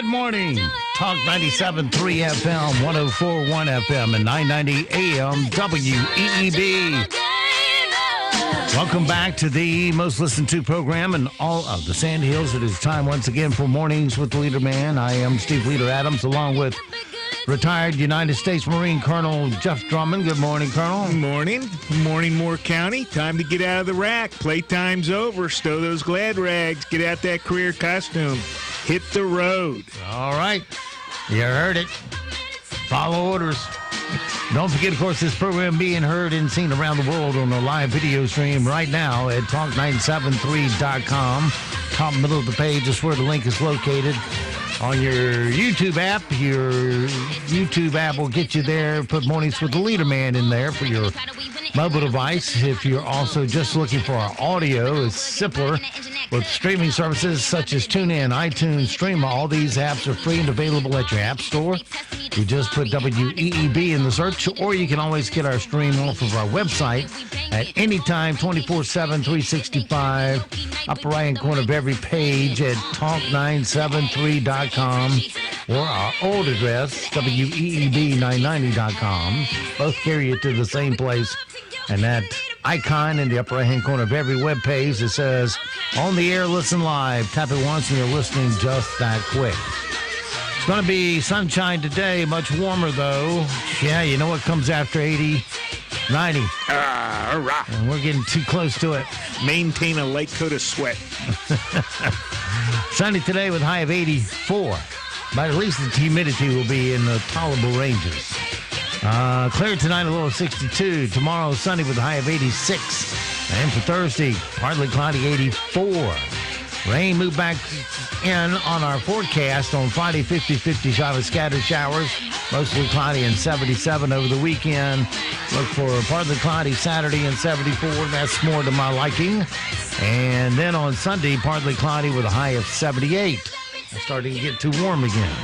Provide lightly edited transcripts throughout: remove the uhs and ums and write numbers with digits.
morning. Talk 97.3 FM, 104.1 FM, and 990 AM WEEB. Welcome back to the most listened to program in all of the Sand Hills. It is time once again for Mornings with the Leader Man. I am Steve Leader Adams, along with retired United States Marine Colonel Jeff Drummond. Good morning, Colonel. Good morning. Good morning, Moore County. Time to get out of the rack. Playtime's over. Stow those glad rags. Get out that career costume. Hit the road. All right. You heard it. Follow orders. Don't forget, of course, this program being heard and seen around the world on a live video stream right now at talk973.com. Top middle of the page is where the link is located. On your YouTube app will get you there. Put Mornings with the Leader Man in there for your mobile device. If you're also just looking for our audio, it's simpler with streaming services such as TuneIn, iTunes, Streamer. All these apps are free and available at your app store. You just put WEEB in the search, or you can always get our stream off of our website at any time, 24/7, 365. Upper right-hand corner of every page at talk973.com, or our old address, WEEB990.com. Both carry you to the same place. And that icon in the upper right-hand corner of every web page that says, on the air, listen live. Tap it once and you're listening just that quick. It's going to be sunshine today, much warmer though. Yeah, you know what comes after 80? 90. And we're getting too close to it. Maintain a light coat of sweat. Sunny today with a high of 84. But at least the humidity will be in the tolerable ranges. Clear tonight, a low of 62. Tomorrow, sunny with a high of 86. And for Thursday, partly cloudy, 84. Rain moved back in on our forecast on Friday, 50-50 shot of scattered showers. Mostly cloudy and 77 over the weekend. Look for partly cloudy Saturday and 74. That's more to my liking. And then on Sunday, partly cloudy with a high of 78. It's starting to get too warm again.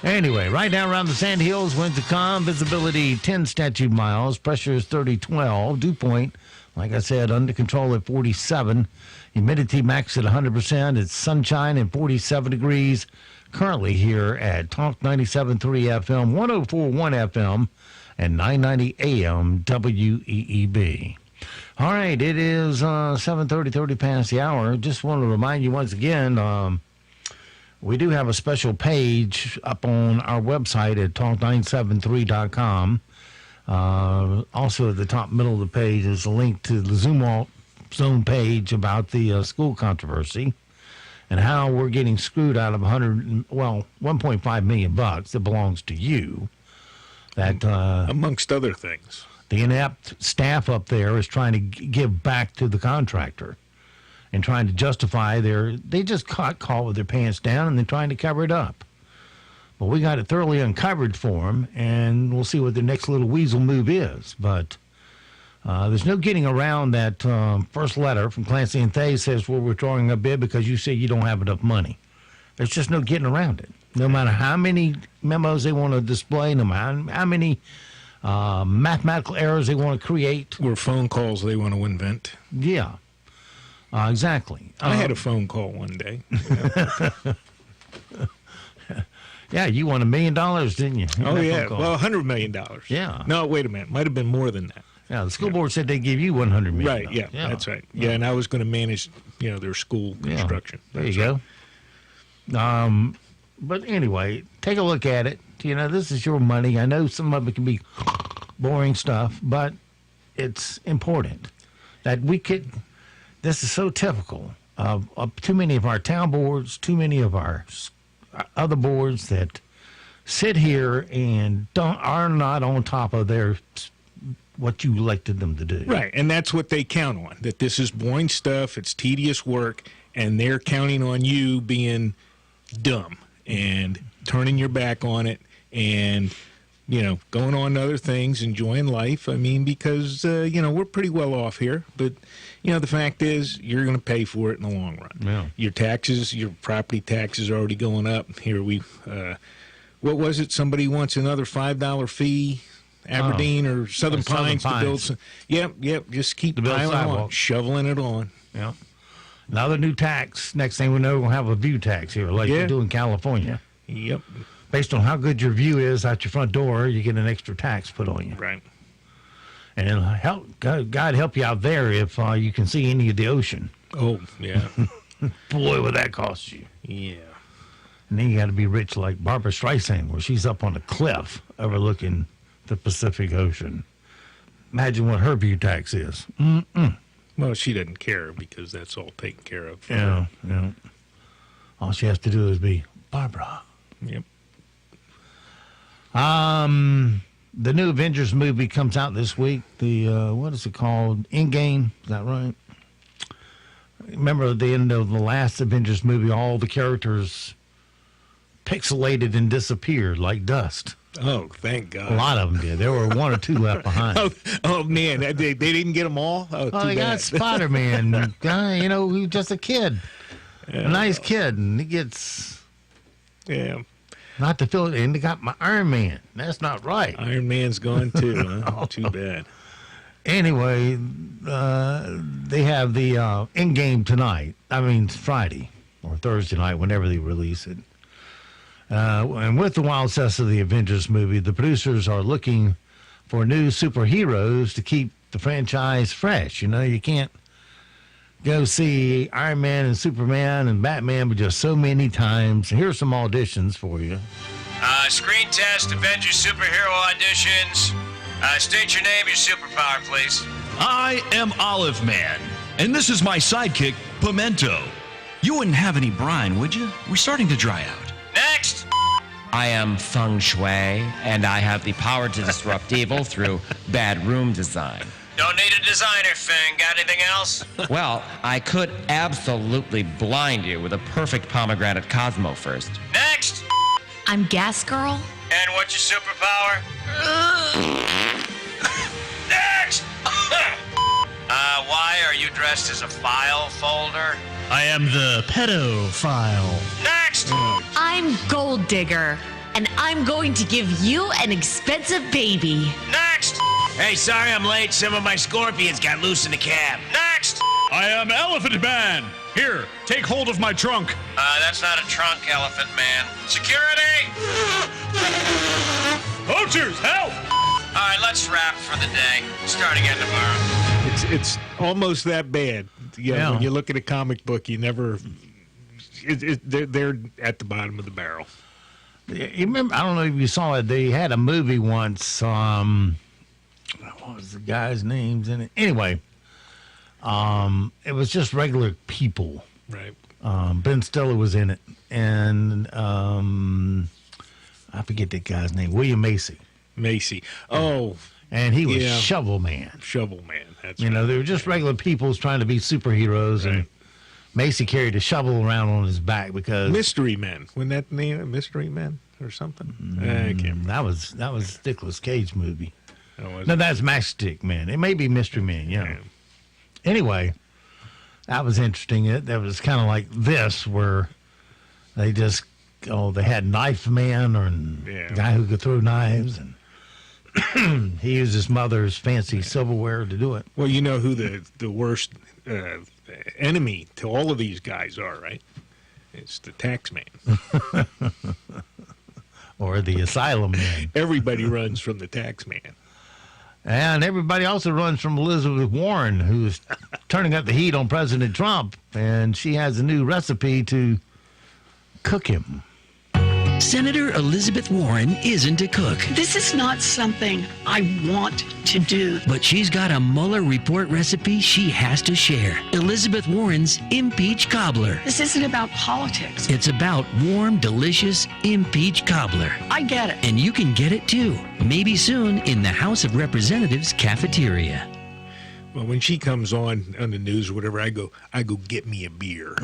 Anyway, right now around the Sand Hills, winds are calm, visibility 10 statute miles, pressure is 3012, dew point, like I said, under control at 47, humidity max at 100%, it's sunshine and 47 degrees, currently here at Talk 97.3 FM, 104.1 FM, and 990 AM WEEB. All right, it is 7:30 past the hour. Just want to remind you once again, we do have a special page up on our website at talk973.com. Also at the top middle of the page is a link to the Zoom Zone page about the school controversy and how we're getting screwed out of $1.5 million that belongs to you. That amongst other things. The inept staff up there is trying to give back to the contractor. And trying to justify they just caught with their pants down and they're trying to cover it up. Well, we got it thoroughly uncovered for them, and we'll see what their next little weasel move is. But there's no getting around that first letter from Clancy and Thay says we're withdrawing a bid because you say you don't have enough money. There's just no getting around it. No matter how many memos they want to display, no matter how many mathematical errors they want to create. Or phone calls they want to invent. Yeah. Exactly. I had a phone call one day. Yeah, you won $1 million, didn't you? Oh, yeah. Well, $100 million. Yeah. No, wait a minute. Might have been more than that. Yeah, the school board said they gave you $100 million. Right, yeah, that's right. Yeah, and I was going to manage, their school construction. There you go. But anyway, take a look at it. This is your money. I know some of it can be boring stuff, but it's important that we could... This is so typical of too many of our town boards, too many of our other boards that sit here and are not on top of what you elected them to do. Right, and that's what they count on, that this is boring stuff, it's tedious work, and they're counting on you being dumb and turning your back on it and, going on to other things, enjoying life. I mean, because, we're pretty well off here, but... the fact is, you're going to pay for it in the long run. Yeah. Your taxes, your property taxes are already going up. Here what was it? Somebody wants another $5 fee, Aberdeen or Southern Pines to build some. Yep. Just keep piling on, shoveling it on. Yeah. Another new tax. Next thing we know, we'll have a view tax here, like they do in California. Yep. Based on how good your view is out your front door, you get an extra tax put on you. Right. And it'll help, God help you out there if you can see any of the ocean. Oh, yeah. Boy, would that cost you. Yeah. And then you got to be rich like Barbara Streisand, where she's up on a cliff overlooking the Pacific Ocean. Imagine what her view tax is. Mm-mm. Well, she doesn't care because that's all taken care of. Yeah. All she has to do is be Barbara. Yep. The new Avengers movie comes out this week. The what is it called? Endgame. Is that right? Remember at the end of the last Avengers movie, all the characters pixelated and disappeared like dust. Oh, thank God. A lot of them did. There were one or two left behind. Oh man, they didn't get them all? Oh, too They got bad. Spider-Man. Guy, he was just a kid. A nice kid. And he gets... Yeah. Not to fill it in. They got my Iron Man. That's not right. Iron Man's gone too, huh? Too bad. Anyway, they have the Endgame tonight. I mean, Friday or Thursday night, whenever they release it. And with the wild success of the Avengers movie, the producers are looking for new superheroes to keep the franchise fresh. You can't go see Iron Man and Superman and Batman but just so many times. Here's some auditions for you. Screen test, Avengers superhero auditions. State your name, your superpower, please. I am Olive Man, and this is my sidekick, Pimento. You wouldn't have any brine, would you? We're starting to dry out. Next! I am Feng Shui, and I have the power to disrupt evil through bad room design. Don't need a designer, Finn. Got anything else? Well, I could absolutely blind you with a perfect pomegranate Cosmo first. Next! I'm Gas Girl. And what's your superpower? Next! Why are you dressed as a file folder? I am the pedophile. Next! I'm Gold Digger, and I'm going to give you an expensive baby. Next! Hey, sorry I'm late. Some of my scorpions got loose in the cab. Next! I am Elephant Man. Here, take hold of my trunk. That's not a trunk, Elephant Man. Security! Poachers, help! All right, let's wrap for the day. Start again tomorrow. It's almost that bad. Yeah. When you look at a comic book, you never. They're at the bottom of the barrel. You remember? I don't know if you saw it. They had a movie once. What was the guy's names in it? Anyway, it was just regular people. Right. Ben Stiller was in it, and I forget that guy's name. William Macy. Macy. Oh, And he was Yeah. Shovel Man. Shovel Man. That's They were just regular people trying to be superheroes, and Right. Macy carried a shovel around on his back because Mystery Men. Wasn't that the name? Mystery Men or something? I can't remember. that was Nicolas Cage movie. Oh, was No, it? that's Matchstick Man. It may be Mystery Man, yeah. Yeah. Anyway, that was interesting. That was kind of like this, where they just, they had Knife Man or Yeah. a guy who could throw knives, and he used his mother's fancy silverware to do it. Well, you know who the worst enemy to all of these guys are, right? It's the tax man. Or the Asylum Man. Everybody runs from the tax man. And everybody also runs from Elizabeth Warren, who's turning up the heat on President Trump, and she has a new recipe to cook him. Senator Elizabeth Warren isn't a cook, This is not something I want to do. but she's got a Mueller report recipe she has to share. Elizabeth Warren's impeach cobbler. This isn't about politics. It's about warm, delicious impeach cobbler. I get it. And you can get it too, maybe soon in the House of Representatives cafeteria. Well, when she comes on the news or whatever, I go get me a beer.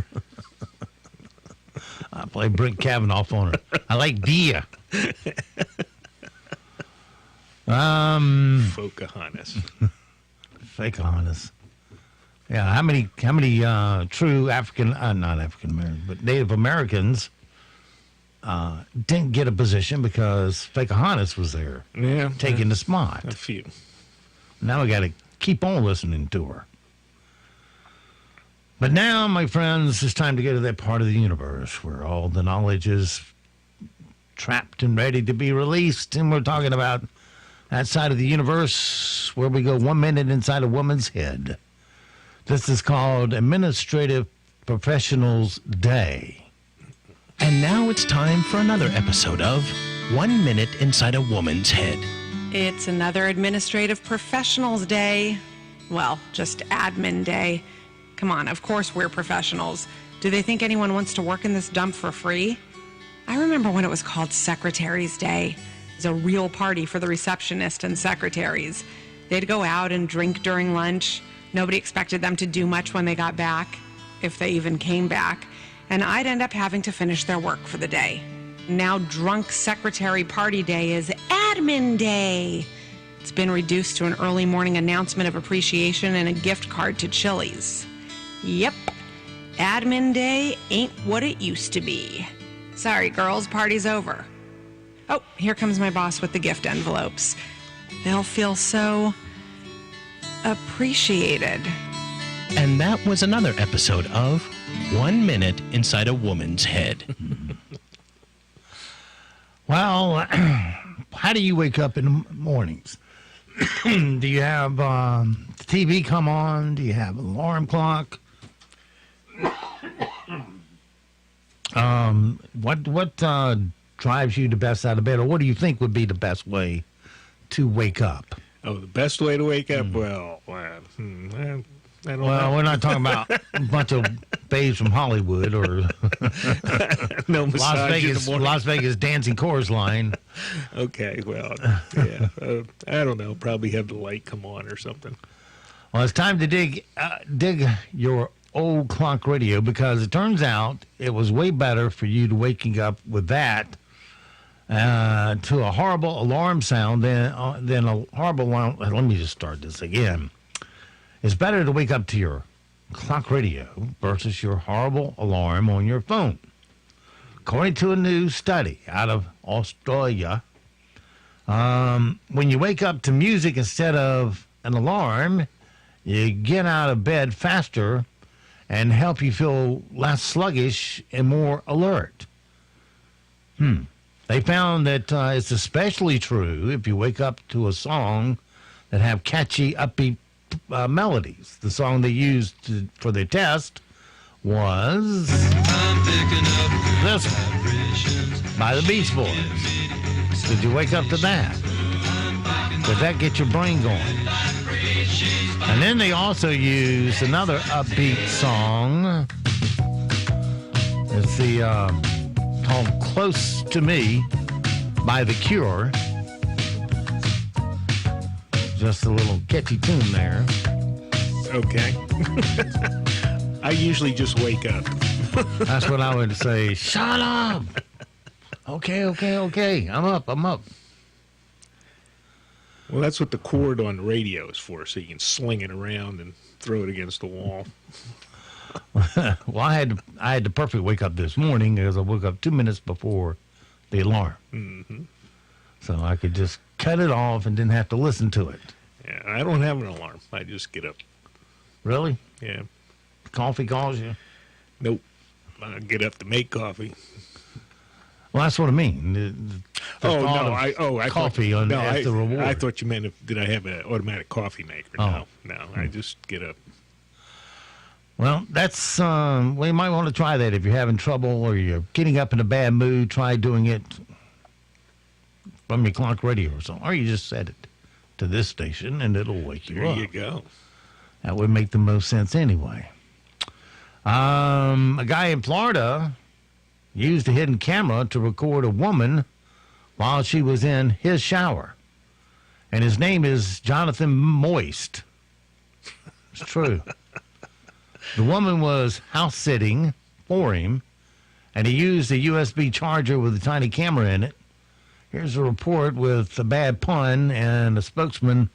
I play Brent Kavanaugh on her. I like beer. Pocahontas. Fake honest. Yeah, how many true not African Americans, but Native Americans didn't get a position because Pocahontas was there Yeah, taking the spot. a few. Now we got to keep on listening to her. But now, my friends, it's time to go to that part of the universe where all the knowledge is trapped and ready to be released. And we're talking about that side of the universe where we go 1 minute inside a woman's head. This is called Administrative Professionals Day. And now it's time for another episode of 1 Minute Inside a Woman's Head. It's another Administrative Professionals Day. Well, just admin day. Come on, of course we're professionals. Do they think anyone wants to work in this dump for free? I remember when it was called Secretary's Day. It was a real party for the receptionist and secretaries. They'd go out and drink during lunch. Nobody expected them to do much when they got back, if they even came back. And I'd end up having to finish their work for the day. Now drunk secretary party day is admin day. It's been reduced to an early morning announcement of appreciation and a gift card to Chili's. Yep, admin day ain't what it used to be. Sorry, girls, party's over. Oh, here comes my boss with the gift envelopes. They'll feel so appreciated. And that was another episode of 1 Minute Inside a Woman's Head. Well, how do you wake up in the mornings? Do you have the TV come on? Do you have an alarm clock? What drives you the best out of bed, or what do you think would be the best way to wake up? Oh, the best way to wake up? Well, I don't know. Well, we're not talking about a bunch of babes from Hollywood or no Las Vegas dancing chorus line. Okay, well, yeah, I don't know. Probably have the light come on or something. Well, it's time to dig your old clock radio, because it turns out it was way better for you to waking up with that to a horrible alarm sound than a horrible alarm. Let me just start this again. It's better to wake up to your clock radio versus your horrible alarm on your phone. According to a new study out of Australia, when you wake up to music instead of an alarm, you get out of bed faster and help you feel less sluggish and more alert. They found that it's especially true if you wake up to a song that have catchy, upbeat melodies. The song they used for their test was this one by the Beach Boys. Did you wake up to that? Did that get your brain going? And then they also used another upbeat song. It's called Close to Me by The Cure. Just a little catchy tune there. Okay. I usually just wake up. That's what I would say. Shut up. Okay. I'm up. Well, that's what the cord on the radio is for, so you can sling it around and throw it against the wall. Well, I had the perfect wake up this morning because I woke up 2 minutes before the alarm. Mm-hmm. So I could just cut it off and didn't have to listen to it. Yeah, I don't have an alarm. I just get up. Really? Yeah. Coffee calls you? Nope. I get up to make coffee. Well, that's what I mean. I coffee thought, as the reward. I thought you meant did I have an automatic coffee maker? Oh. No, I just get up. Well, that's we might want to try that if you're having trouble or you're getting up in a bad mood. Try doing it from your clock radio or something, or you just set it to this station and it'll wake you up. There you go. That would make the most sense anyway. A guy in Florida used a hidden camera to record a woman while she was in his shower. And his name is Jonathan Moist. It's true. The woman was house sitting for him, and he used a USB charger with a tiny camera in it. Here's a report with a bad pun and a spokesman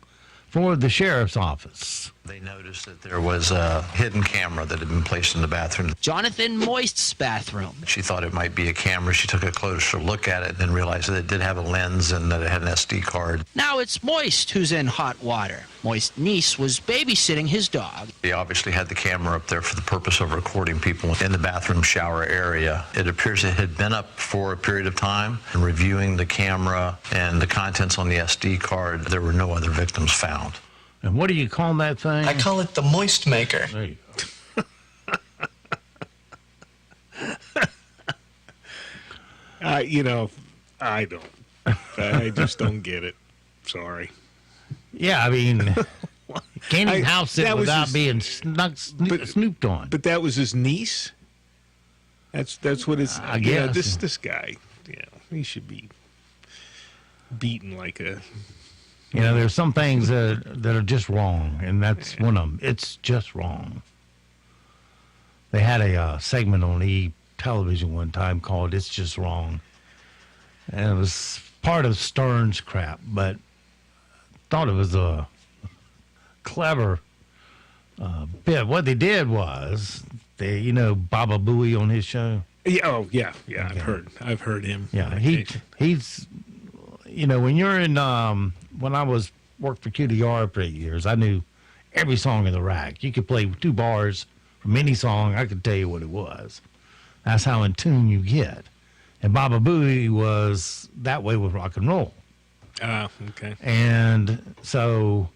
for the sheriff's office. They noticed that there was a hidden camera that had been placed in the bathroom. Jonathan Moist's bathroom. She thought it might be a camera. She took a closer look at it and then realized that it did have a lens and that it had an SD card. Now it's Moist who's in hot water. Moist's niece was babysitting his dog. They obviously had the camera up there for the purpose of recording people in the bathroom shower area. It appears it had been up for a period of time. And reviewing the camera and the contents on the SD card, there were no other victims found. And what do you call that thing? I call it the moist maker. There you go. I don't. I just don't get it. Sorry. Yeah, I mean, you can't even house it without his, being snooped on. But that was his niece? That's what his... I guess. This guy, he should be beaten like a... There's some things that are just wrong, and that's one of them. It's just wrong. They had a segment on television one time called "It's Just Wrong," and it was part of Stern's crap, but thought it was a clever bit. What they did was Baba Booey on his show. Yeah. I've heard him. Yeah, he's. When you're in, when I worked for QDR for 8 years, I knew every song in the rack. You could play 2 bars from any song. I could tell you what it was. That's how in tune you get. And Baba Booey was that way with rock and roll. Okay. And so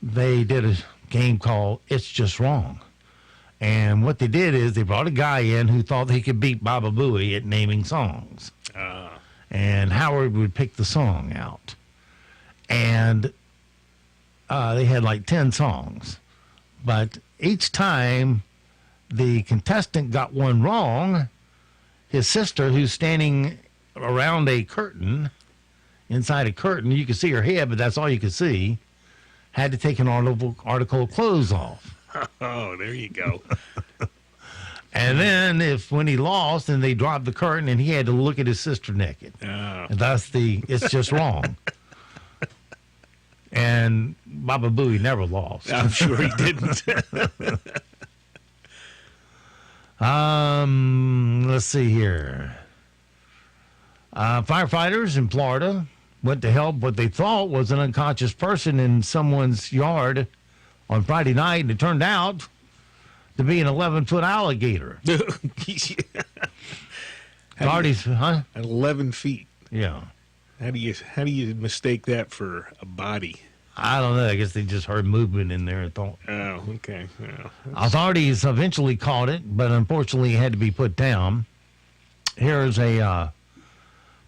they did a game called It's Just Wrong. And what they did is they brought a guy in who thought he could beat Baba Booey at naming songs. And Howard would pick the song out. And they had like 10 songs. But each time the contestant got one wrong, his sister, who's standing around a curtain, inside a curtain, you could see her head, but that's all you could see, had to take an article of clothes off. Oh, there you go. And then when he lost and they dropped the curtain and he had to look at his sister naked. And that's it's just wrong. And Baba Booey never lost. I'm sure he didn't. Let's see here. Firefighters in Florida went to help what they thought was an unconscious person in someone's yard on Friday night, and it turned out to be an 11-foot alligator. Authorities, huh? At 11 feet. Yeah. How do you mistake that for a body? I don't know. I guess they just heard movement in there and thought. Oh, okay. Yeah. Authorities eventually caught it, but unfortunately it had to be put down. Here's a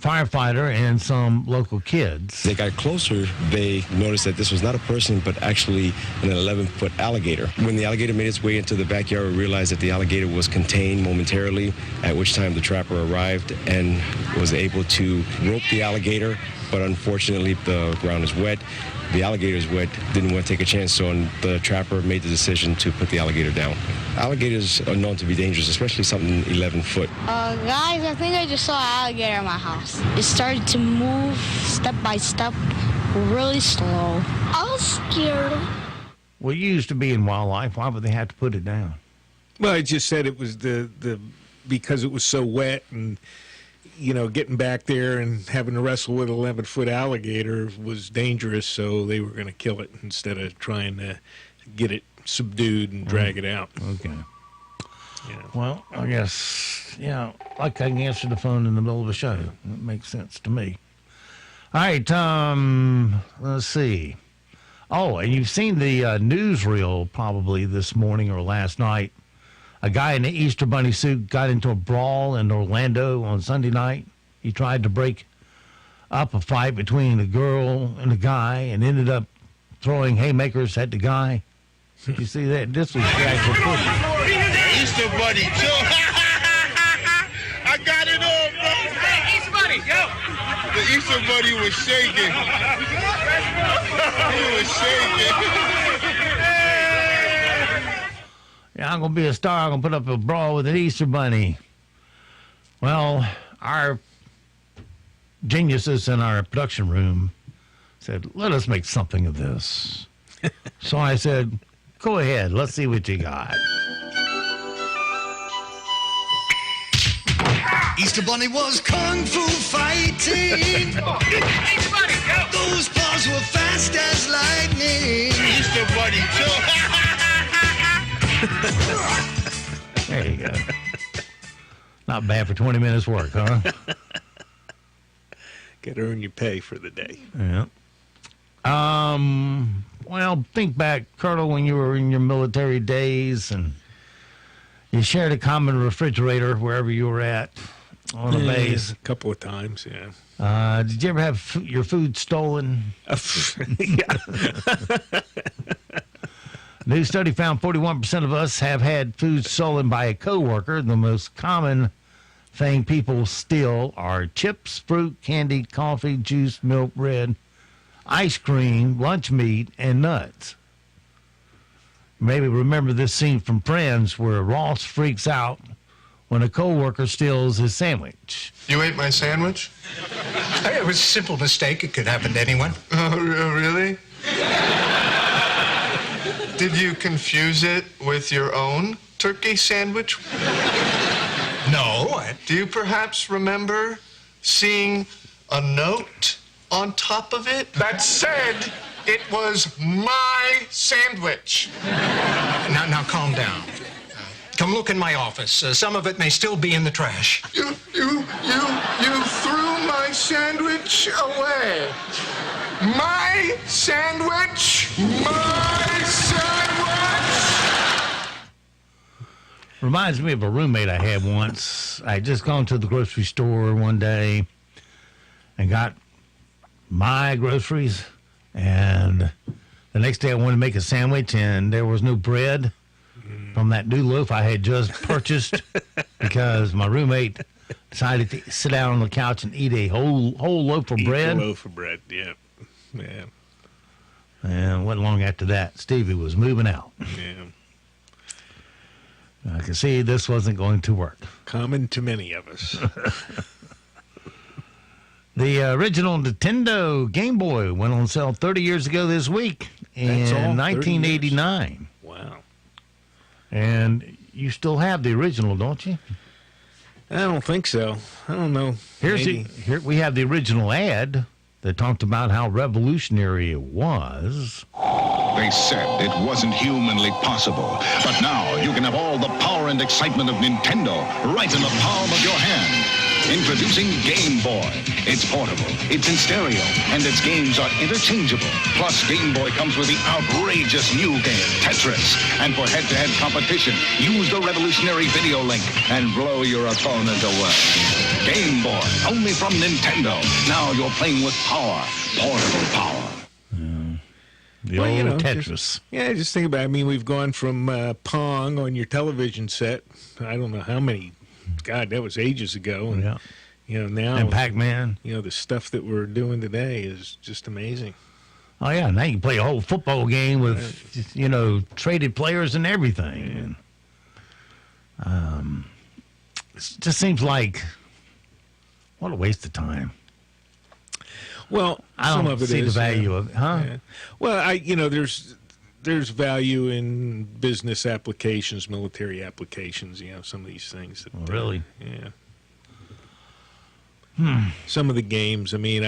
firefighter and some local kids. They got closer. They noticed that this was not a person, but actually an 11-foot alligator. When the alligator made its way into the backyard, we realized that the alligator was contained momentarily, at which time the trapper arrived and was able to rope the alligator, but unfortunately the ground is wet. The alligator is wet, didn't want to take a chance, so the trapper made the decision to put the alligator down. Alligators are known to be dangerous, especially something 11 foot. Guys, I think I just saw an alligator in my house. It started to move step by step, really slow. I was scared. Well, you used to be in wildlife. Why would they have to put it down? Well, I just said it was because it was so wet and, getting back there and having to wrestle with an 11-foot alligator was dangerous, so they were going to kill it instead of trying to get it subdued and drag it out. Okay. Yeah. Well, I guess, like I can answer the phone in the middle of a show. That makes sense to me. All right, let's see. Oh, and you've seen the newsreel probably this morning or last night. A guy in the Easter Bunny suit got into a brawl in Orlando on Sunday night. He tried to break up a fight between a girl and a guy and ended up throwing haymakers at the guy. You see that? This was the actual footage. Easter Bunny, too. I got it all, bro. Hey, Easter Bunny, yo. The Easter Bunny was shaking. He was shaking. Yeah, I'm going to be a star. I'm going to put up a brawl with an Easter Bunny. Well, our geniuses in our production room said, let us make something of this. So I said, Go ahead. Let's see what you got. Easter Bunny was kung fu fighting. Easter Bunny, go! Those paws were fast as lightning. Easter Bunny, go! There you go. Not bad for 20 minutes work, huh? Got to earn your pay for the day. Yeah. Well, think back, Colonel, when you were in your military days and you shared a common refrigerator wherever you were at on the base. A couple of times, yeah. Did you ever have your food stolen? Yeah. New study found 41% of us have had food stolen by a coworker. The most common thing people steal are chips, fruit, candy, coffee, juice, milk, bread, ice cream, lunch meat, and nuts. Maybe remember this scene from Friends where Ross freaks out when a coworker steals his sandwich. You ate my sandwich? It was a simple mistake. It could happen to anyone. Oh, really? Did you confuse it with your own turkey sandwich? No. Do you perhaps remember seeing a note on top of it that said it was my sandwich? Now calm down. Come look in my office. Some of it may still be in the trash. You threw my sandwich away. My sandwich! My sandwich! Reminds me of a roommate I had once. I had just gone to the grocery store one day and got my groceries, and the next day I wanted to make a sandwich, and there was no bread from that new loaf I had just purchased because my roommate decided to sit down on the couch and eat a whole loaf of bread. A loaf of bread, yeah. Yeah. And wasn't long after that, Stevie was moving out. Yeah. I could see this wasn't going to work. Common to many of us. The original Nintendo Game Boy went on sale 30 years ago this week in 1989. Wow. And you still have the original, don't you? I don't think so. I don't know. Here we have the original ad that talked about how revolutionary it was. They said it wasn't humanly possible. But now you can have all the power and excitement of Nintendo right in the palm of your hand. Introducing Game Boy. It's portable, it's in stereo, and its games are interchangeable. Plus, Game Boy comes with the outrageous new game, Tetris. And for head-to-head competition, use the revolutionary video link and blow your opponent away. Game Boy, only from Nintendo. Now you're playing with power, portable power. The old Tetris. Just think about it. I mean, we've gone from Pong on your television set. I don't know how many. God, that was ages ago. And, now. And Pac-Man. The stuff that we're doing today is just amazing. Oh, yeah. Now you can play a whole football game with, traded players and everything. And, it just seems like, what a waste of time. Well, I don't see the value of it, huh? Yeah. Well, there's value in business applications, military applications, some of these things. That, really? Yeah. Some of the games, I mean,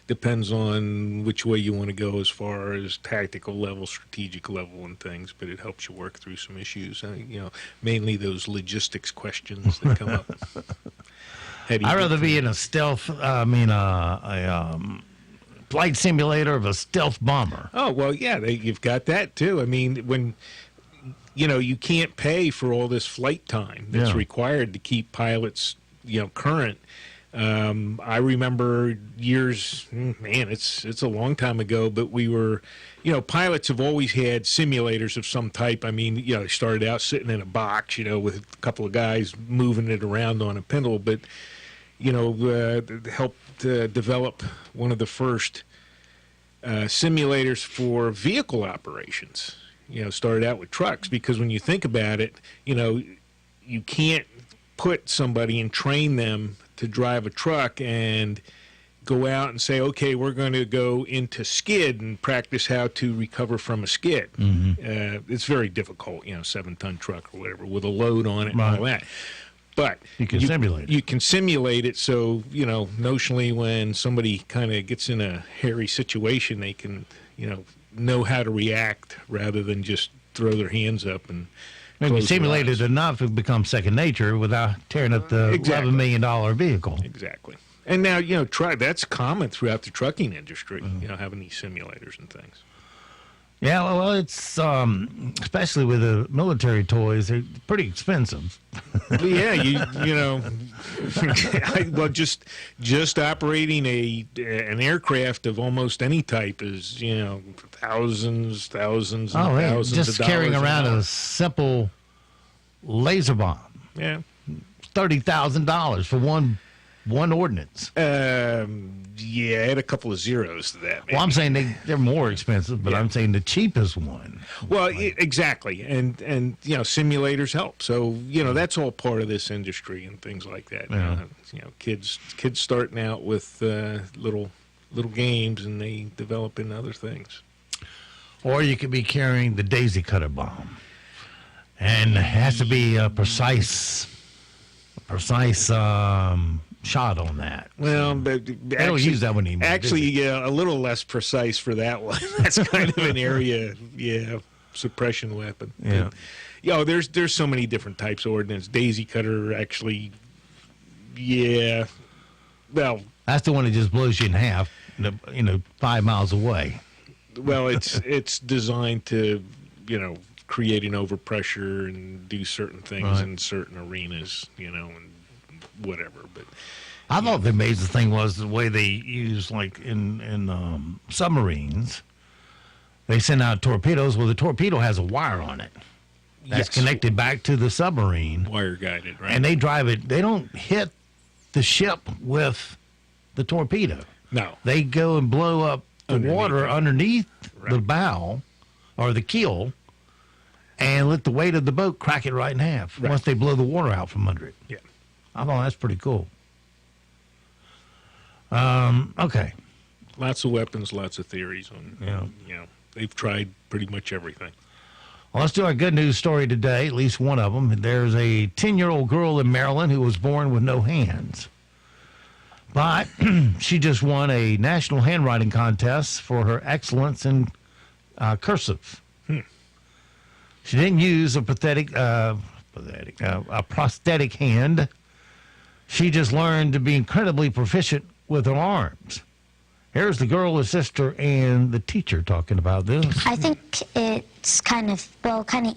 depends on which way you want to go as far as tactical level, strategic level and things, but it helps you work through some issues, mainly those logistics questions that come up. I'd rather be in a stealth, flight simulator of a stealth bomber. Oh, well, yeah, you've got that, too. I mean, when, you can't pay for all this flight time that's required to keep pilots, current. I remember years, it's a long time ago, but we were, pilots have always had simulators of some type. I mean, they started out sitting in a box, with a couple of guys moving it around on a pintle, but, helped develop one of the first simulators for vehicle operations. Started out with trucks, because when you think about it, you can't put somebody and train them to drive a truck and go out and say, okay, we're going to go into skid and practice how to recover from a skid. It's very difficult, 7-ton truck or whatever with a load on it and all that. But you can simulate it. You can simulate it so, notionally when somebody kind of gets in a hairy situation, they can, know how to react rather than just throw their hands up and maybe simulate it enough to become second nature without tearing up the $11 million vehicle. Exactly. And now, that's common throughout the trucking industry, having these simulators and things. Yeah, well, it's especially with the military toys, they're pretty expensive. Well, yeah, well, just operating an aircraft of almost any type is, thousands and thousands just of dollars. carrying around a simple laser bomb. Yeah. $30,000 for one ordnance. Yeah, add a couple of zeros to that. Maybe. Well, I'm saying they're more expensive, but I'm saying the cheapest one. Well, exactly, and simulators help. So that's all part of this industry and things like that. Yeah. Kids starting out with little games and they develop into other things. Or you could be carrying the daisy cutter bomb, and it has to be a precise shot on that. Well, but they don't use that one anymore. Actually, a little less precise for that one. That's kind of an area, suppression weapon. Yeah. But, there's so many different types of ordnance. Daisy cutter, actually, well, that's the one that just blows you in half, 5 miles away. Well, it's designed to, create an overpressure and do certain things in certain arenas, and whatever. But I thought the amazing thing was the way they use, like in submarines, they send out torpedoes. Well, the torpedo has a wire on it that's connected back to the submarine. Wire guided, right? And they drive it. They don't hit the ship with the torpedo. No. They go and blow up the water underneath the bow or the keel and let the weight of the boat crack it right in half once they blow the water out from under it. Yeah. I thought that's pretty cool. Okay. Lots of weapons, lots of theories on. They've tried pretty much everything. Well, let's do our good news story today, at least one of them. There's a 10-year-old girl in Maryland who was born with no hands. But she just won a national handwriting contest for her excellence in cursive. She didn't use a prosthetic hand. She just learned to be incredibly proficient with her arms. Here's the girl, the sister, and the teacher talking about this. I think it's kind of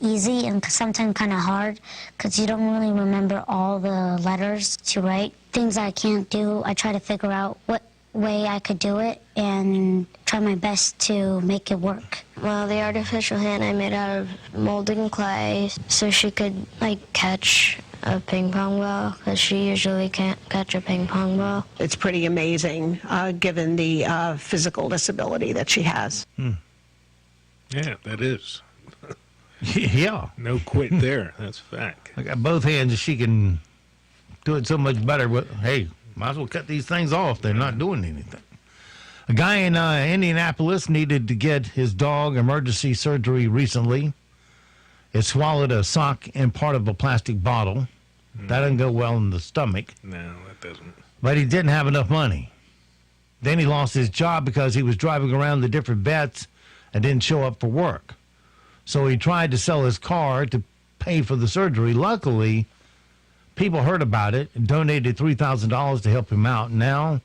easy and sometimes kind of hard because you don't really remember all the letters to write. Things I can't do, I try to figure out what way I could do it and try my best to make it work. Well, the artificial hand I made out of molding clay so she could, catch a ping pong ball because she usually can't catch a ping pong ball. It's pretty amazing given the physical disability that she has. Yeah, that is. Yeah. No quit there. That's a fact. I got both hands and she can do it so much better. Hey, might as well cut these things off. They're not doing anything. A guy in Indianapolis needed to get his dog emergency surgery recently. It swallowed a sock and part of a plastic bottle. That doesn't go well in the stomach. No, that doesn't. But he didn't have enough money. Then he lost his job because he was driving around the different vets and didn't show up for work. So he tried to sell his car to pay for the surgery. Luckily, people heard about it and donated $3,000 to help him out. Now,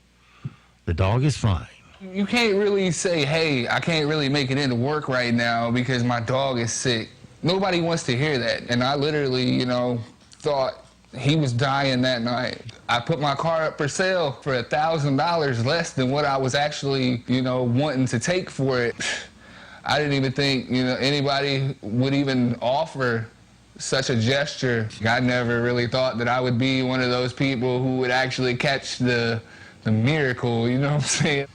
the dog is fine. You can't really say, hey, I can't really make it into work right now because my dog is sick. Nobody wants to hear that. And I literally, thought he was dying that night. I put my car up for sale for $1,000 less than what I was actually, wanting to take for it. I didn't even think, anybody would even offer such a gesture. I never really thought that I would be one of those people who would actually catch the miracle, you know what I'm saying?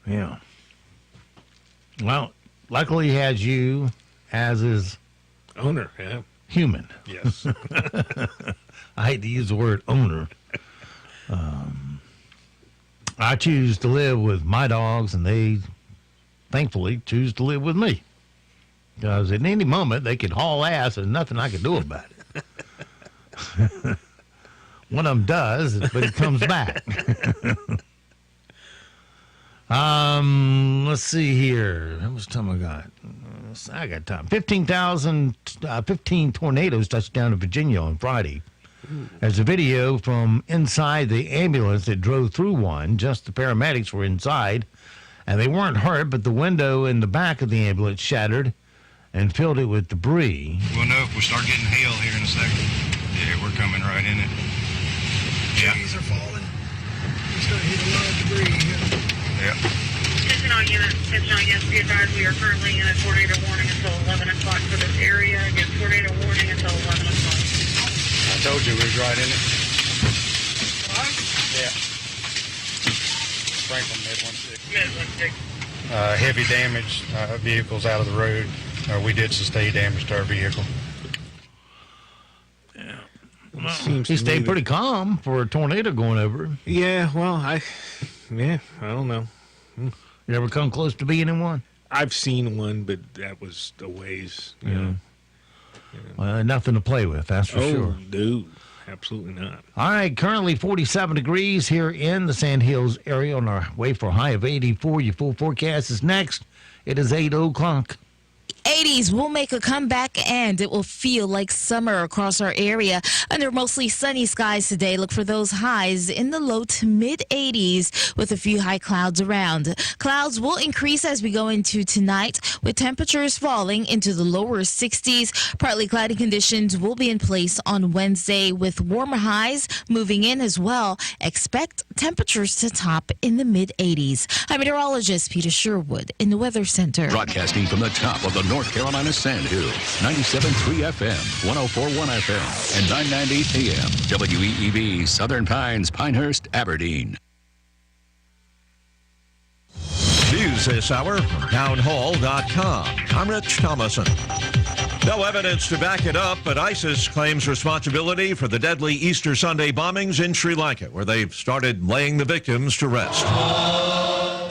Yeah. Well, luckily he has you as his owner, human. Yes. I hate to use the word owner. All I choose to live with my dogs, and they, thankfully, choose to live with me. Because at any moment, they could haul ass and nothing I can do about it. One of them does, but it comes back. Let's see here. How much time I got? I got time. 15 tornadoes touched down in Virginia on Friday. There's a video from inside the ambulance that drove through one. Just the paramedics were inside, and they weren't hurt, but the window in the back of the ambulance shattered and filled it with debris. We'll know if we start getting hail here in a second. Yeah, we're coming right in it. Trees are falling. We start hitting a lot of debris here. Yep. Attention all units, be advised we are currently in a tornado warning until 11 o'clock for this area. Again, tornado warning until 11 o'clock. I told you we was right in it. Yeah. Franklin, Mid-16. Heavy damage, vehicles out of the road. We did sustain damage to our vehicle. Yeah. Well, he stayed pretty calm for a tornado going over. Yeah, well, I don't know. You ever come close to being in one? I've seen one, but that was a ways, you know. Well, nothing to play with, that's for sure. No, absolutely not. All right, currently 47 degrees here in the Sand Hills area on our way for a high of 84. Your full forecast is next. It is 8 o'clock. 80s will make a comeback, and it will feel like summer across our area. Under mostly sunny skies today, look for those highs in the low to mid 80s with a few high clouds around. Clouds will increase as we go into tonight, with temperatures falling into the lower 60s. Partly cloudy conditions will be in place on Wednesday, with warmer highs moving in as well. Expect temperatures to top in the mid 80s. I'm meteorologist Peter Sherwood in the Weather Center. Broadcasting from the top of the North Carolina Sand Hills, 97.3 FM, 104.1FM, and 990 AM, WEEB, Southern Pines, Pinehurst, Aberdeen. News this hour from townhall.com. I'm Rich Thomason. No evidence to back it up, but ISIS claims responsibility for the deadly Easter Sunday bombings in Sri Lanka, where they've started laying the victims to rest.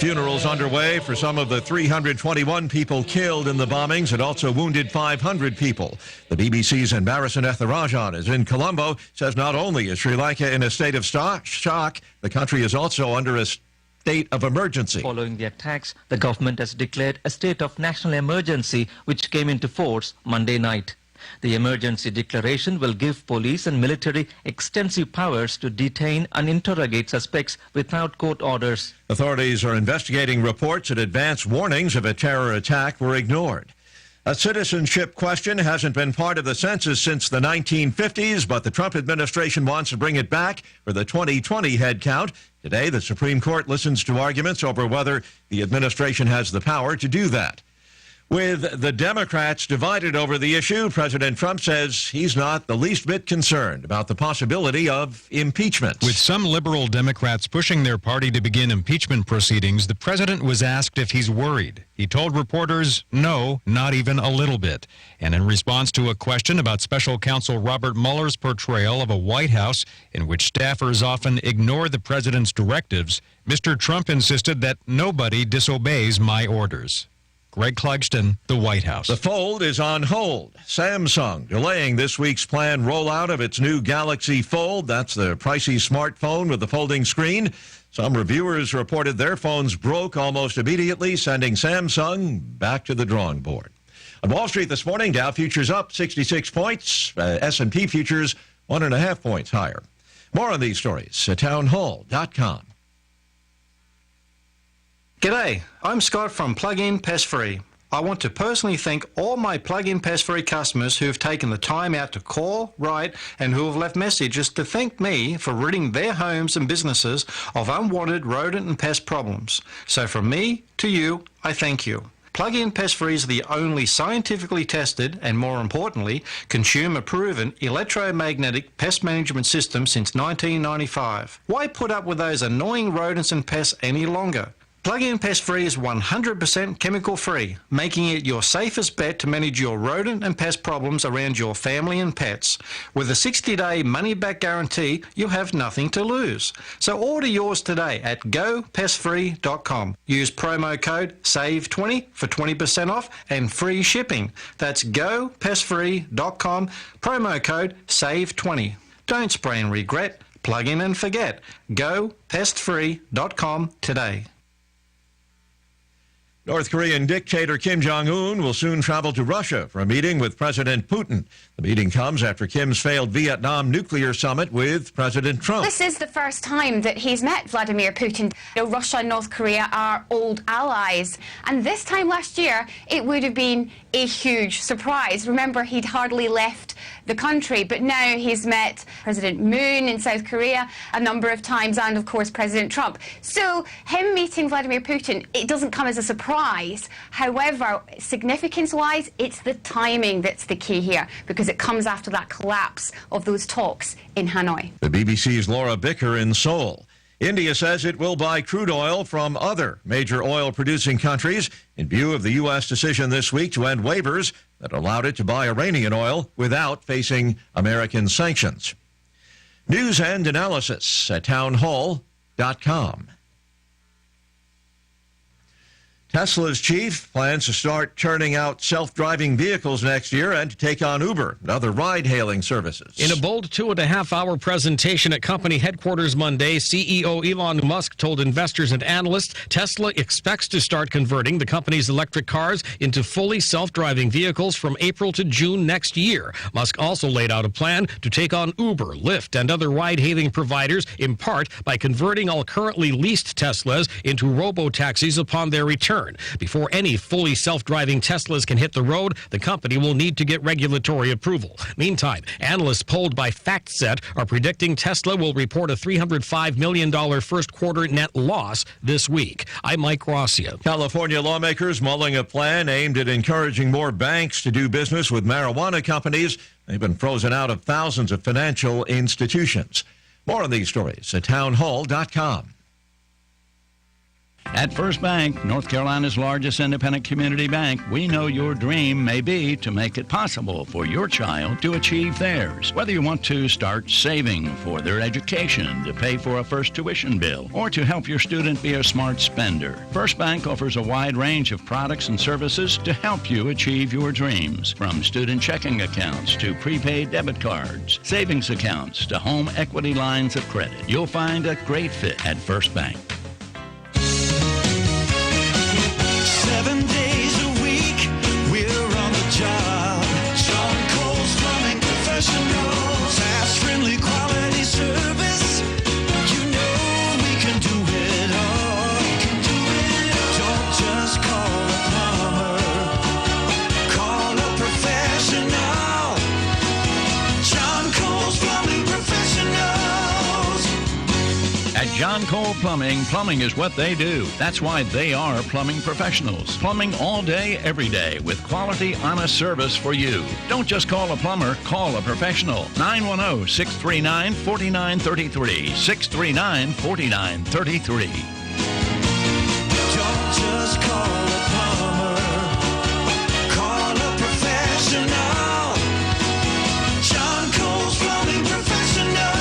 Funerals underway for some of the 321 people killed in the bombings and also wounded 500 people. The BBC's Embarrassing Etharajan is in Colombo, says not only is Sri Lanka in a state of shock, the country is also under a state of emergency. Following the attacks, the government has declared a state of national emergency, which came into force Monday night. The emergency declaration will give police and military extensive powers to detain and interrogate suspects without court orders. Authorities are investigating reports that advance warnings of a terror attack were ignored. A citizenship question hasn't been part of the census since the 1950s, but the Trump administration wants to bring it back for the 2020 head count. Today, the Supreme Court listens to arguments over whether the administration has the power to do that. With the Democrats divided over the issue, President Trump says he's not the least bit concerned about the possibility of impeachment. With some liberal Democrats pushing their party to begin impeachment proceedings, the president was asked if he's worried. He told reporters, no, not even a little bit. And in response to a question about special counsel Robert Mueller's portrayal of a White House in which staffers often ignore the president's directives, Mr. Trump insisted that nobody disobeys my orders. Greg Clugston, the White House. The Fold is on hold. Samsung delaying this week's planned rollout of its new Galaxy Fold. That's the pricey smartphone with the folding screen. Some reviewers reported their phones broke almost immediately, sending Samsung back to the drawing board. On Wall Street this morning, Dow futures up 66 points. S&P futures 1.5 points higher. More on these stories at townhall.com. G'day, I'm Scott from Plug-in Pest Free. I want to personally thank all my Plug-in Pest Free customers who have taken the time out to call, write, and who have left messages to thank me for ridding their homes and businesses of unwanted rodent and pest problems. So from me to you, I thank you. Plug-in Pest Free is the only scientifically tested and, more importantly, consumer-proven electromagnetic pest management system since 1995. Why put up with those annoying rodents and pests any longer? Plug-in Pest Free is 100% chemical-free, making it your safest bet to manage your rodent and pest problems around your family and pets. With a 60-day money-back guarantee, you have nothing to lose. So order yours today at gopestfree.com. Use promo code SAVE20 for 20% off and free shipping. That's gopestfree.com, promo code SAVE20. Don't spray and regret. Plug in and forget. Gopestfree.com today. North Korean dictator Kim Jong-un will soon travel to Russia for a meeting with President Putin. The meeting comes after Kim's failed Vietnam nuclear summit with President Trump. This is the first time that he's met Vladimir Putin. Russia and North Korea are old allies. And this time last year, it would have been a huge surprise. Remember, he'd hardly left the country, but now he's met President Moon in South Korea a number of times, and of course President Trump. So him meeting Vladimir Putin, it doesn't come as a surprise. However, significance-wise, it's the timing that's the key here, because it comes after that collapse of those talks in Hanoi. The BBC's Laura Bicker in Seoul. India says it will buy crude oil from other major oil-producing countries in view of the U.S. decision this week to end waivers that allowed it to buy Iranian oil without facing American sanctions. News and analysis at townhall.com. Tesla's chief plans to start turning out self-driving vehicles next year and to take on Uber and other ride-hailing services. In a bold 2.5-hour presentation at company headquarters Monday, CEO Elon Musk told investors and analysts Tesla expects to start converting the company's electric cars into fully self-driving vehicles from April to June next year. Musk also laid out a plan to take on Uber, Lyft, and other ride-hailing providers, in part by converting all currently leased Teslas into robo-taxis upon their return. Before any fully self-driving Teslas can hit the road, the company will need to get regulatory approval. Meantime, analysts polled by FactSet are predicting Tesla will report a $305 million first quarter net loss this week. I'm Mike Rossio. California lawmakers mulling a plan aimed at encouraging more banks to do business with marijuana companies. They've been frozen out of thousands of financial institutions. More on these stories at townhall.com. At First Bank, North Carolina's largest independent community bank, we know your dream may be to make it possible for your child to achieve theirs. Whether you want to start saving for their education, to pay for a first tuition bill, or to help your student be a smart spender, First Bank offers a wide range of products and services to help you achieve your dreams. From student checking accounts to prepaid debit cards, savings accounts to home equity lines of credit, you'll find a great fit at First Bank. 7 days a week, we're on the job. John Cole's Plumbing Professionals. Fast, friendly, quality service. You know we can do it all. Don't just call a plumber. Call a professional. John Cole's Plumbing Professionals. At John Cole Plumbing, plumbing is what they do. That's why they are plumbing professionals. Plumbing all day, every day, with quality, honest service for you. Don't just call a plumber, call a professional. 910-639-4933. 639-4933. Don't just call a plumber. Call a professional. John Cole's Plumbing Professionals.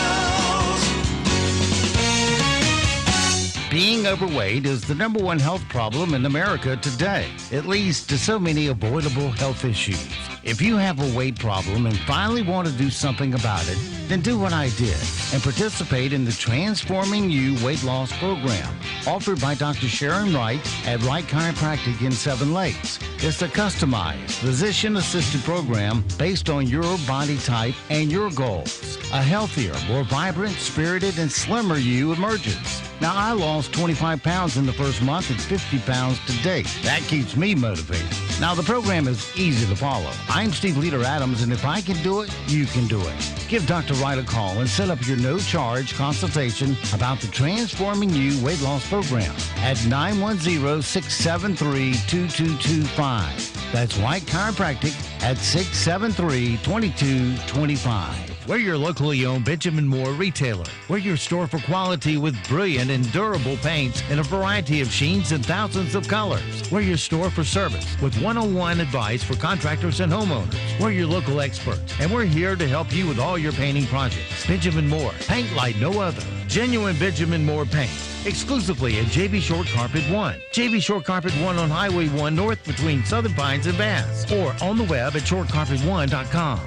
Being overweight is the #1 health problem in America today. It leads to so many avoidable health issues. If you have a weight problem and finally want to do something about it, then do what I did and participate in the Transforming You Weight Loss Program, offered by Dr. Sharon Wright at Wright Chiropractic in Seven Lakes. It's a customized, physician-assisted program based on your body type and your goals. A healthier, more vibrant, spirited, and slimmer you emerges. Now, I lost 25 pounds in the first month and 50 pounds to date. That keeps me motivated. Now, the program is easy to follow. I'm Steve Leader Adams, and if I can do it, you can do it. Give Dr. Wright a call and set up your no-charge consultation about the Transforming You Weight Loss Program at 910-673-2225. That's White Chiropractic at 673-2225. We're your locally owned Benjamin Moore retailer. We're your store for quality with brilliant and durable paints in a variety of sheens and thousands of colors. We're your store for service with one-on-one advice for contractors and homeowners. We're your local experts, and we're here to help you with all your painting projects. Benjamin Moore, paint like no other. Genuine Benjamin Moore paint. Exclusively at JB Short Carpet 1. JB Short Carpet 1 on Highway 1 North between Southern Pines and Bass. Or on the web at shortcarpet1.com.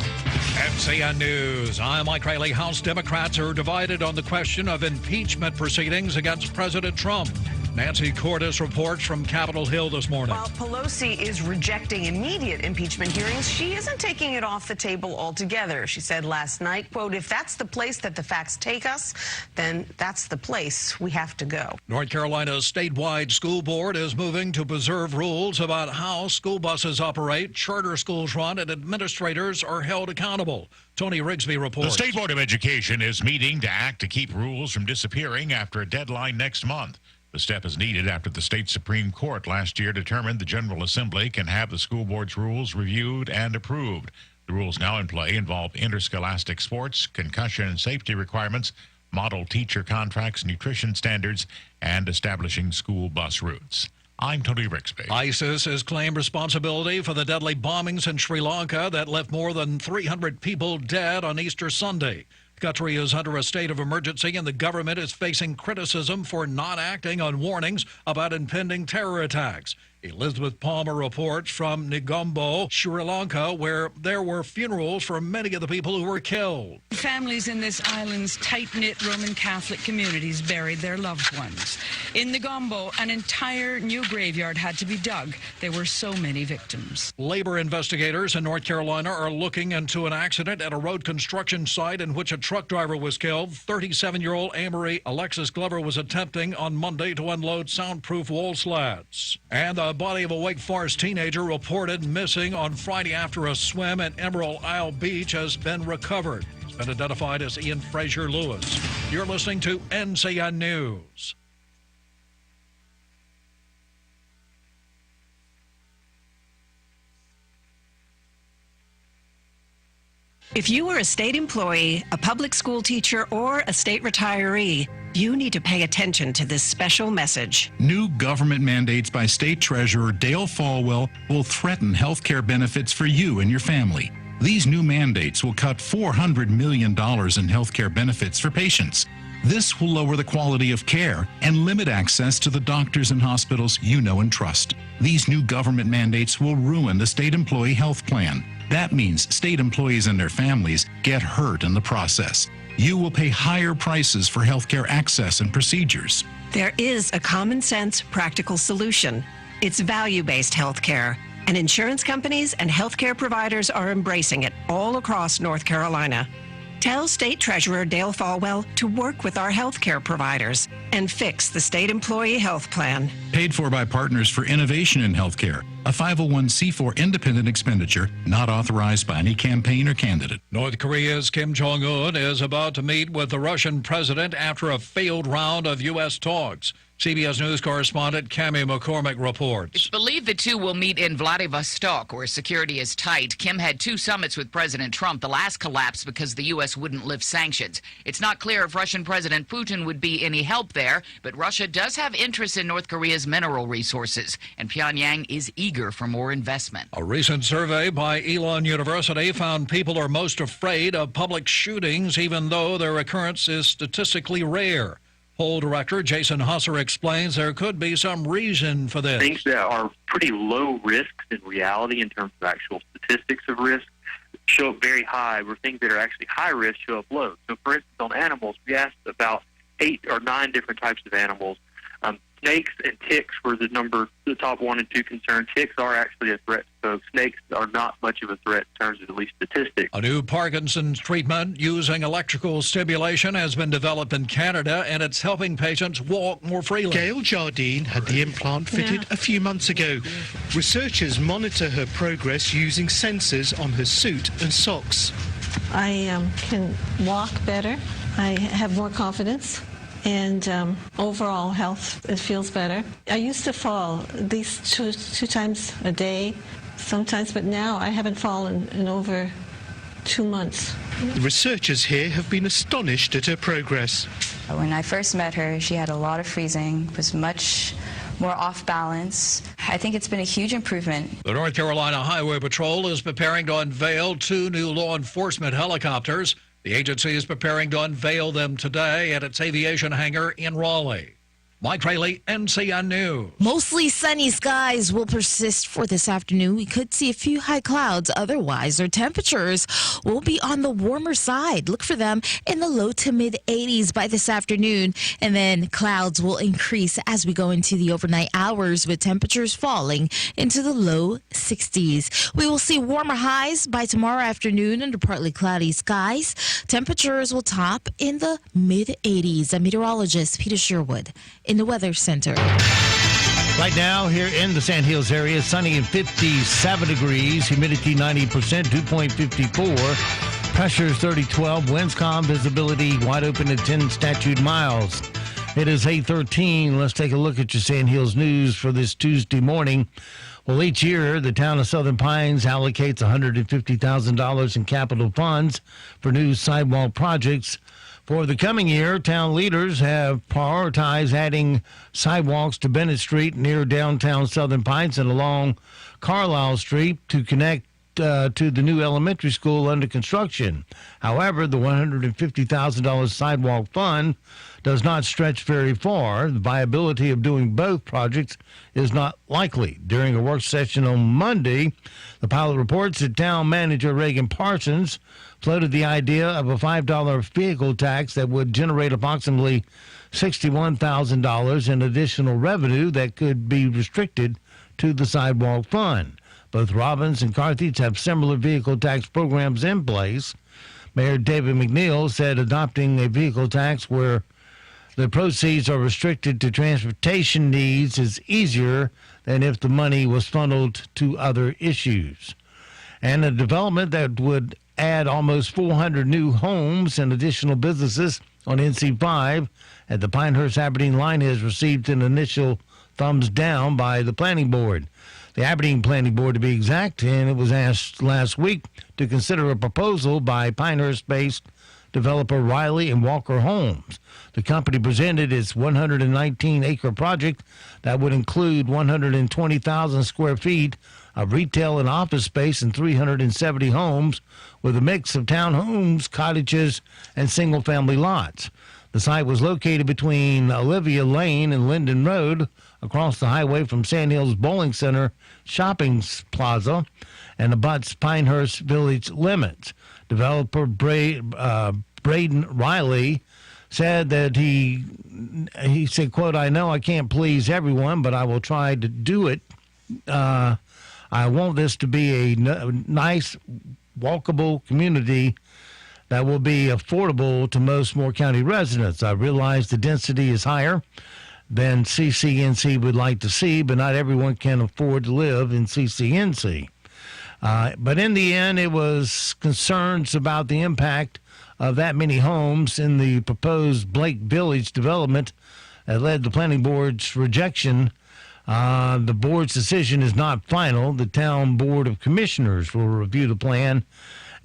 MCN News. I'm Mike Riley. House Democrats are divided on the question of impeachment proceedings against President Trump. Nancy Cordes reports from Capitol Hill this morning. While Pelosi is rejecting immediate impeachment hearings, she isn't taking it off the table altogether. She said last night, quote, "If that's the place that the facts take us, then that's the place we have to go." North Carolina's statewide school board is moving to preserve rules about how school buses operate, charter schools run, and administrators are held accountable. Tony Rigsby reports. The State Board of Education is meeting to act to keep rules from disappearing after a deadline next month. The step is needed after the state Supreme Court last year determined the General Assembly can have the school board's rules reviewed and approved. The rules now in play involve interscholastic sports, concussion and safety requirements, model teacher contracts, nutrition standards, and establishing school bus routes. I'm Tony Rigsby. ISIS has claimed responsibility for the deadly bombings in Sri Lanka that left more than 300 people dead on Easter Sunday. The country is under a state of emergency, and the government is facing criticism for not acting on warnings about impending terror attacks. Elizabeth Palmer reports from Negombo, Sri Lanka, where there were funerals for many of the people who were killed. Families in this island's tight-knit Roman Catholic communities buried their loved ones. In Negombo, an entire new graveyard had to be dug. There were so many victims. Labor investigators in North Carolina are looking into an accident at a road construction site in which a truck driver was killed. 37-year-old Amory Alexis Glover was attempting on Monday to unload soundproof wall slats. And the body of a Wake Forest teenager reported missing on Friday after a swim at Emerald Isle Beach has been recovered. He's been identified as Ian Fraser Lewis. You're listening to NCN News. If you are a state employee, a public school teacher, or a state retiree, you need to pay attention to this special message. New government mandates by State Treasurer Dale Folwell will threaten health care benefits for you and your family. These new mandates will cut $400 million in health care benefits for patients. This will lower the quality of care and limit access to the doctors and hospitals you know and trust. These new government mandates will ruin the state employee health plan. That means state employees and their families get hurt in the process. You will pay higher prices for healthcare access and procedures. There is a common sense, practical solution. It's value-based healthcare, and insurance companies and healthcare providers are embracing it all across North Carolina. Tell State Treasurer Dale Folwell to work with our healthcare providers and fix the state employee health plan. Paid for by Partners for Innovation in Healthcare, a 501c4 independent expenditure not authorized by any campaign or candidate. North Korea's Kim Jong-un is about to meet with the Russian president after a failed round of U.S. talks. CBS News correspondent Cami McCormick reports. It's believed the two will meet in Vladivostok, where security is tight. Kim had two summits with President Trump. The last collapsed because the U.S. wouldn't lift sanctions. It's not clear if Russian President Putin would be any help there, but Russia does have interest in North Korea's mineral resources, and Pyongyang is eager for more investment. A recent survey by Elon University found people are most afraid of public shootings, even though their occurrence is statistically rare. Poll director Jason Husser explains there could be some reason for this. Things that are pretty low risks in reality in terms of actual statistics of risk show up very high, where things that are actually high risk show up low. So, for instance, on animals, we asked about 8 or 9 different types of animals. Snakes and ticks were the top 1 and 2 concerns. Ticks are actually a threat to folks. Snakes are not much of a threat in terms of at least statistics. A new Parkinson's treatment using electrical stimulation has been developed in Canada, and it's helping patients walk more freely. Gail Jardine had the implant fitted a few months ago. Researchers monitor her progress using sensors on her suit and socks. I can walk better. I have more confidence. And overall health, it feels better. I used to fall at least two times a day sometimes, but now I haven't fallen in over 2 months. The researchers here have been astonished at her progress. When I first met her, she had a lot of freezing, was much more off balance. I think it's been a huge improvement. The North Carolina Highway Patrol is preparing to unveil 2 new law enforcement helicopters. The agency is preparing to unveil them today at its aviation hangar in Raleigh. Mike Rayleigh, NCN News. Mostly sunny skies will persist for this afternoon. We could see a few high clouds. Otherwise, our temperatures will be on the warmer side. Look for them in the low to mid 80s by this afternoon. And then clouds will increase as we go into the overnight hours with temperatures falling into the low 60s. We will see warmer highs by tomorrow afternoon under partly cloudy skies. Temperatures will top in the mid 80s. I'm meteorologist Peter Sherwood in the Weather Center. Right now, here in the Sand Hills area, sunny and 57 degrees, humidity 90%, dew point 54, pressure is 3012, winds calm, visibility wide open at 10 statute miles. It is 8:13. Let's take a look at your Sand Hills news for this Tuesday morning. Well, each year, the town of Southern Pines allocates $150,000 in capital funds for new sidewalk projects. For the coming year, town leaders have prioritized adding sidewalks to Bennett Street near downtown Southern Pines and along Carlisle Street to connect to the new elementary school under construction. However, the $150,000 sidewalk fund does not stretch very far. The viability of doing both projects is not likely. During a work session on Monday, the pilot reports that town manager Reagan Parsons floated the idea of a $5 vehicle tax that would generate approximately $61,000 in additional revenue that could be restricted to the sidewalk fund. Both Robbins and Carthage have similar vehicle tax programs in place. Mayor David McNeil said adopting a vehicle tax where the proceeds are restricted to transportation needs is easier than if the money was funneled to other issues. And a development that would add almost 400 new homes and additional businesses on NC5 at the Pinehurst Aberdeen line has received an initial thumbs down by the planning board. The Aberdeen Planning Board, to be exact, and it was asked last week to consider a proposal by Pinehurst-based developer Riley and Walker Homes. The company presented its 119-acre project that would include 120,000 square feet of retail and office space and 370 homes with a mix of townhomes, cottages, and single-family lots. The site was located between Olivia Lane and Linden Road, across the highway from Sand Hills Bowling Center Shopping Plaza, and abuts Pinehurst Village limits. Developer Braden Riley said that he said, quote, "I know I can't please everyone, but I will try to do it. I want this to be a nice, walkable community that will be affordable to most Moore County residents. I realize the density is higher than CCNC would like to see, but not everyone can afford to live in CCNC." But in the end, it was concerns about the impact of that many homes in the proposed Blake Village development that led the planning board's rejection. The board's decision is not final. The town board of commissioners will review the plan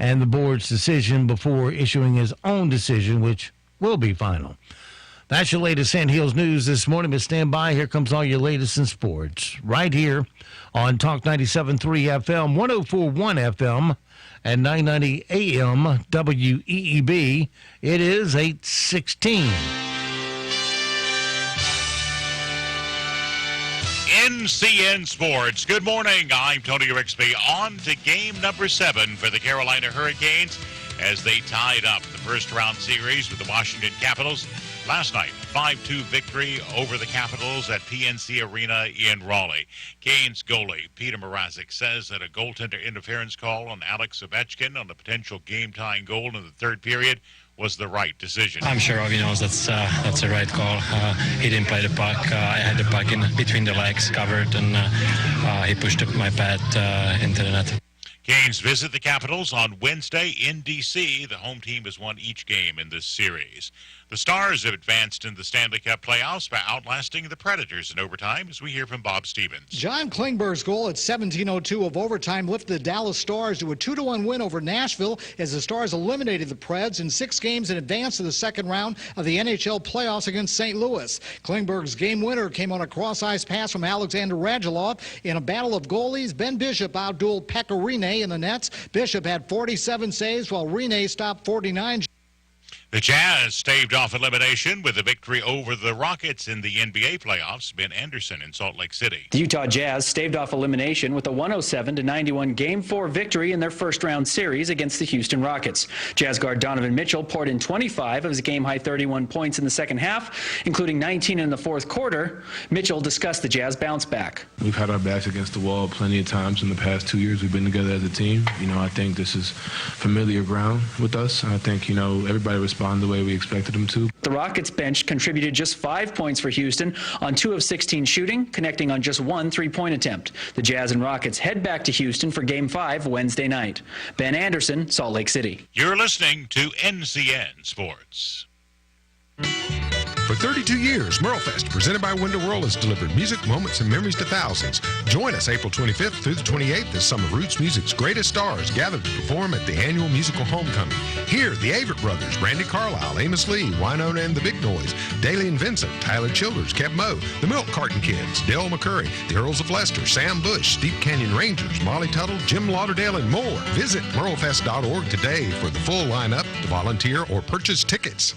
and the board's decision before issuing his own decision, which will be final. That's your latest Sand Hills news this morning, but stand by. Here comes all your latest in sports right here on Talk 97.3 FM, 104.1 FM, and 990 AM WEEB. It is 8:16. NCN Sports. Good morning. I'm Tony Rixby. On to game number 7 for the Carolina Hurricanes as they tied up the first-round series with the Washington Capitals. Last night, 5-2 victory over the Capitals at PNC Arena in Raleigh. Canes goalie Peter Mrazek says that a goaltender interference call on Alex Ovechkin on a potential game-tying goal in the third period was the right decision. I'm sure Ovi knows that's the right call. He didn't play the puck. I had the puck in between the legs covered, and he pushed my pad into the net. Canes visit the Capitals on Wednesday in D.C. The home team has won each game in this series. The Stars have advanced in the Stanley Cup playoffs by outlasting the Predators in overtime, as we hear from Bob Stevens. John Klingberg's goal at 17:02 of overtime lifted the Dallas Stars to a 2-1 win over Nashville as the Stars eliminated the Preds in 6 games in advance to the second round of the NHL playoffs against St. Louis. Klingberg's game winner came on a cross-ice pass from Alexander Radulov. In a battle of goalies, Ben Bishop outdueled Pekka Rinne in the nets. Bishop had 47 saves while Rinne stopped 49. The Jazz staved off elimination with a victory over the Rockets in the NBA playoffs. Ben Anderson in Salt Lake City. The Utah Jazz staved off elimination with a 107-91 Game 4 victory in their first-round series against the Houston Rockets. Jazz guard Donovan Mitchell poured in 25 of his game-high 31 points in the second half, including 19 in the fourth quarter. Mitchell discussed the Jazz bounce back. We've had our backs against the wall plenty of times in the past 2 years. We've been together as a team. I think this is familiar ground with us. I think, everybody responded the way we expected them to. The Rockets bench contributed just 5 points for Houston on 2 of 16 shooting, connecting on just 1 3-point attempt. The Jazz and Rockets head back to Houston for Game 5 Wednesday night. Ben Anderson, Salt Lake City. You're listening to NCN Sports. For 32 years, Merlefest, presented by Window World, has delivered music, moments, and memories to thousands. Join us April 25th through the 28th as some of Roots Music's greatest stars gather to perform at the annual musical homecoming. Hear the Avett Brothers, Brandy Carlisle, Amos Lee, Wynonna and the Big Noise, Daly and Vincent, Tyler Childers, Kev Moe, the Milk Carton Kids, Dale McCurry, the Earls of Leicester, Sam Bush, Steep Canyon Rangers, Molly Tuttle, Jim Lauderdale, and more. Visit merlefest.org today for the full lineup, to volunteer or purchase tickets.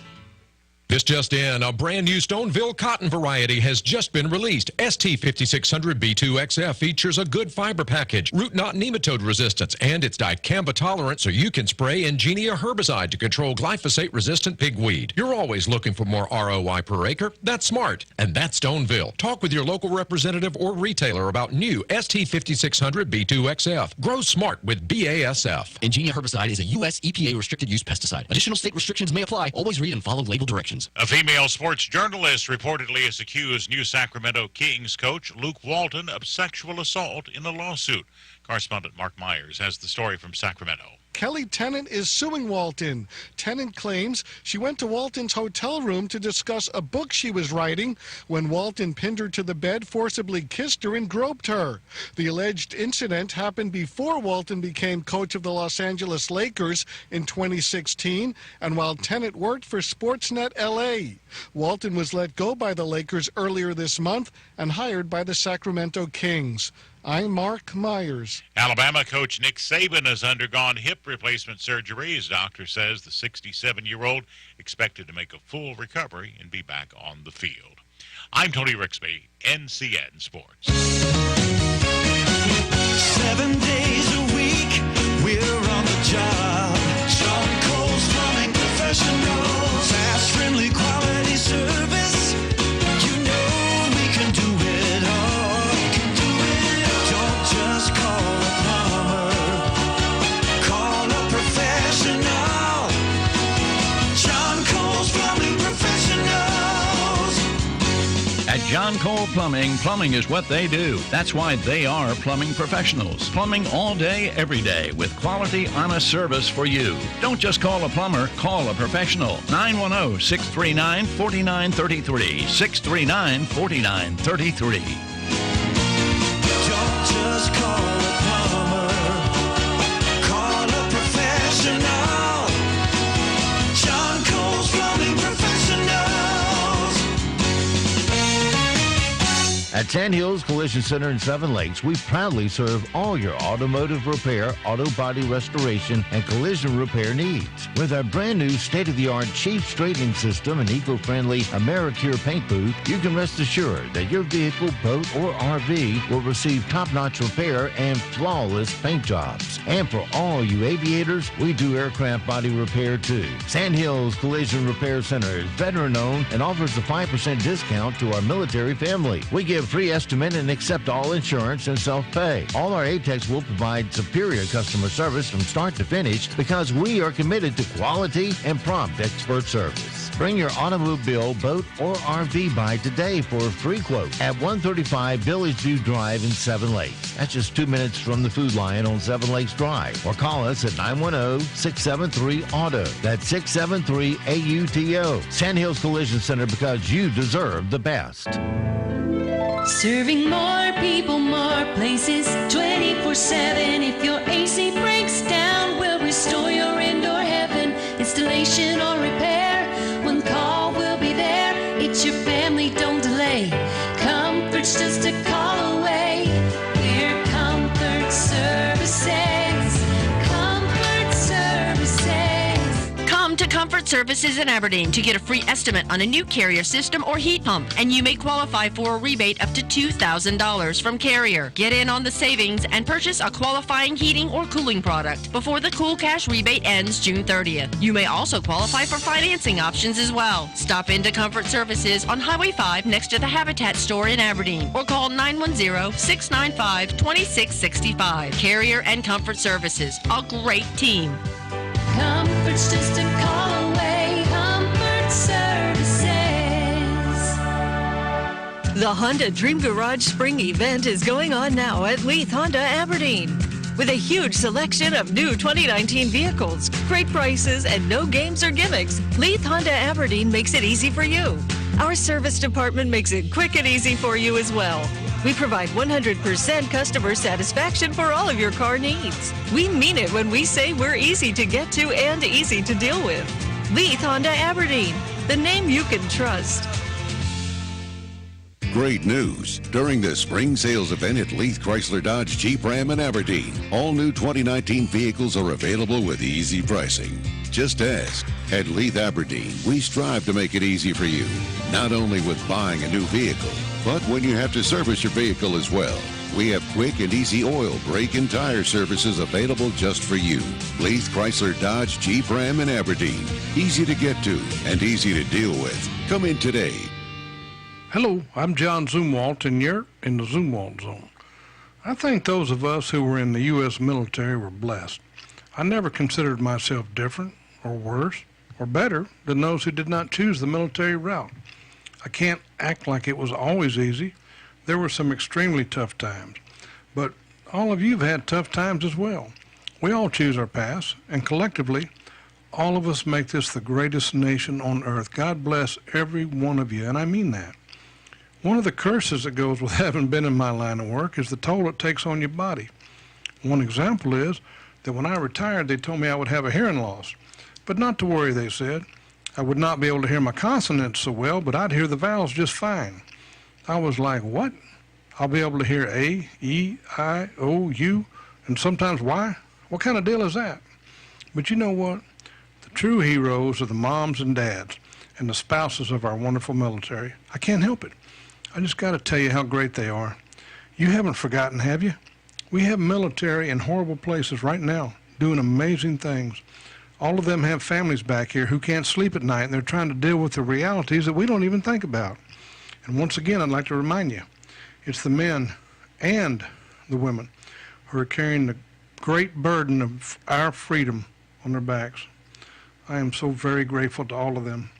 This just in, a brand new Stoneville cotton variety has just been released. ST5600B2XF features a good fiber package, root knot nematode resistance, and it's dicamba tolerant so you can spray Ingenia herbicide to control glyphosate-resistant pigweed. You're always looking for more ROI per acre. That's smart, and that's Stoneville. Talk with your local representative or retailer about new ST5600B2XF. Grow smart with BASF. Ingenia herbicide is a U.S. EPA restricted use pesticide. Additional state restrictions may apply. Always read and follow label directions. A female sports journalist reportedly has accused New Sacramento Kings coach Luke Walton of sexual assault in a lawsuit. Correspondent Mark Myers has the story from Sacramento. Kelly Tennant is suing Walton. Tennant claims she went to Walton's hotel room to discuss a book she was writing when Walton pinned her to the bed, forcibly kissed her, and groped her. The alleged incident happened before Walton became coach of the Los Angeles Lakers in 2016 and while Tennant worked for Sportsnet LA. Walton was let go by the Lakers earlier this month and hired by the Sacramento Kings. I'm Mark Myers. Alabama coach Nick Saban has undergone hip replacement surgery. His doctor says the 67-year-old expected to make a full recovery and be back on the field. I'm Tony Rixby, NCN Sports. 7 days a week, we're on the job. Sean Cole's Plumbing Professionals. Fast, friendly, quality service. You know we can do it all. Just call a plumber. Call a professional. John Cole's Plumbing Professionals. At John Cole Plumbing, plumbing is what they do. That's why they are plumbing professionals. Plumbing all day, every day, with quality, honest service for you. Don't just call a plumber, call a professional. 910-639-4933. 639-4933. Just call a plumber. Call a professional. John Cole's Plumbing Professionals. At Sand Hills Collision Center in Seven Lakes, we proudly serve all your automotive repair, auto body restoration, and collision repair needs. With our brand new state-of-the-art cheap straightening system and eco-friendly AmeriCure paint booth, you can rest assured that your vehicle, boat, or RV will receive top-notch repair and flawless paint jobs. And for all you aviators, we do aircraft body repair too. Sand Hills Collision Repair Center is veteran-owned and offers a 5% discount to our military family. We give free estimate and accept all insurance and self-pay. All our ATECs will provide superior customer service from start to finish because we are committed to quality and prompt expert service. Bring your automobile, boat, or RV by today for a free quote at 135 Village View Drive in Seven Lakes. That's just 2 minutes from the Food Lion on Seven Lakes Drive. Or call us at 910-673-AUTO. That's 673-AUTO. Sandhills Collision Center, because you deserve the best. Serving more people, more places, 24/7. If your AC breaks down, we'll restore your indoor heaven. Installation or repair, one call will be there. It's your family, don't delay. Comfort's just a call away. We're Comfort Services. Comfort Services. Come to Comfort Services in Aberdeen to get a free estimate on a new Carrier system or heat pump, and you may qualify for a rebate up to $2,000 from Carrier. Get in on the savings and purchase a qualifying heating or cooling product before the Cool Cash rebate ends June 30th. You may also qualify for financing options as well. Stop into Comfort Services on Highway 5 next to the Habitat store in Aberdeen, or call 910-695-2665. Carrier and Comfort Services, a great team. Comfort's just a call away. Comfort Services. The Honda Dream Garage Spring Event is going on now at Leith Honda Aberdeen. With a huge selection of new 2019 vehicles, great prices, and no games or gimmicks, Leith Honda Aberdeen makes it easy for you. Our service department makes it quick and easy for you as well. We provide 100% customer satisfaction for all of your car needs. We mean it when we say we're easy to get to and easy to deal with. Leith Honda Aberdeen, the name you can trust. Great news. During the spring sales event at Leith Chrysler Dodge Jeep Ram in Aberdeen, all new 2019 vehicles are available with easy pricing. Just ask. At Leith Aberdeen, we strive to make it easy for you, not only with buying a new vehicle, but when you have to service your vehicle as well. We have quick and easy oil, brake, and tire services available just for you. Leith Chrysler Dodge Jeep Ram in Aberdeen. Easy to get to and easy to deal with. Come in today. Hello, I'm John Zumwalt, and you're in the Zumwalt Zone. I think those of us who were in the U.S. military were blessed. I never considered myself different or worse or better than those who did not choose the military route. I can't act like it was always easy. There were some extremely tough times, but all of you have had tough times as well. We all choose our paths, and collectively, all of us make this the greatest nation on earth. God bless every one of you, and I mean that. One of the curses that goes with having been in my line of work is the toll it takes on your body. One example is that when I retired, they told me I would have a hearing loss. But not to worry, they said. I would not be able to hear my consonants so well, but I'd hear the vowels just fine. I was like, what? I'll be able to hear A, E, I, O, U, and sometimes Y? What kind of deal is that? But you know what? The true heroes are the moms and dads and the spouses of our wonderful military. I can't help it. I just got to tell you how great they are. You haven't forgotten, have you? We have military in horrible places right now doing amazing things. All of them have families back here who can't sleep at night, and they're trying to deal with the realities that we don't even think about. And once again, I'd like to remind you, it's the men and the women who are carrying the great burden of our freedom on their backs. I am so very grateful to all of them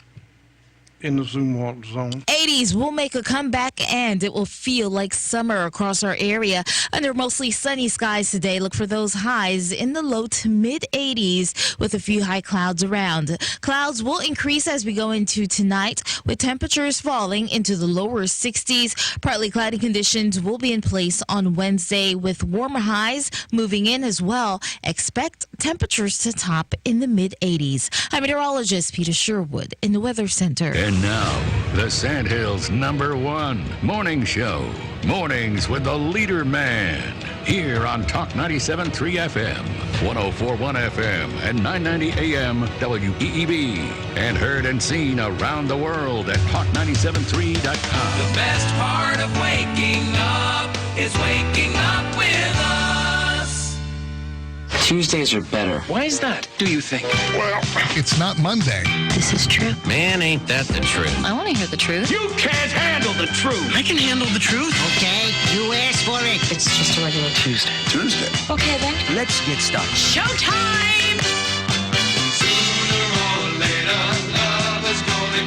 in the Zumwalt Zone. 80s will make a comeback, and it will feel like summer across our area. Under mostly sunny skies today, look for those highs in the low to mid 80s with a few high clouds around. Clouds will increase as we go into tonight, with temperatures falling into the lower 60s. Partly cloudy conditions will be in place on Wednesday, with warmer highs moving in as well. Expect temperatures to top in the mid 80s. I'm meteorologist Peter Sherwood in the Weather Center. And now, the Sandhills' #1 morning show. Mornings with the leader man. Here on Talk 97.3 FM, 104.1 FM, and 990 AM WEEB. And heard and seen around the world at talk973.com. The best part of waking up is waking up with us. Tuesdays are better. Why is that, do you think? Well, it's not Monday. This is true. Man, ain't that the truth. I want to hear the truth. You can't handle the truth. I can handle the truth. Okay, you asked for it. It's just a regular Tuesday. Tuesday. Okay, then. Let's get started. Showtime! Sooner or later, love is gonna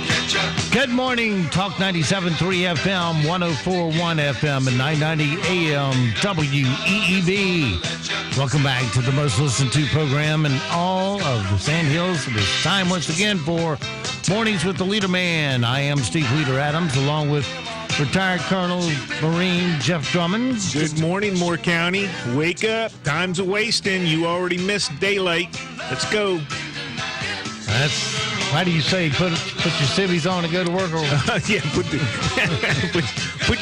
Good morning, Talk 97.3 FM, 104.1 FM, and 990 AM WEEB. Welcome back to the most listened to program in all of the Sand Hills. It is time once again for Mornings with the Leader Man. I am Steve Leader Adams, along with retired Colonel Marine Jeff Drummond. Good morning, Moore County. Wake up. Time's a wasting. You already missed daylight. Let's go. Why do you say put your civvies on and go to work? Yeah, put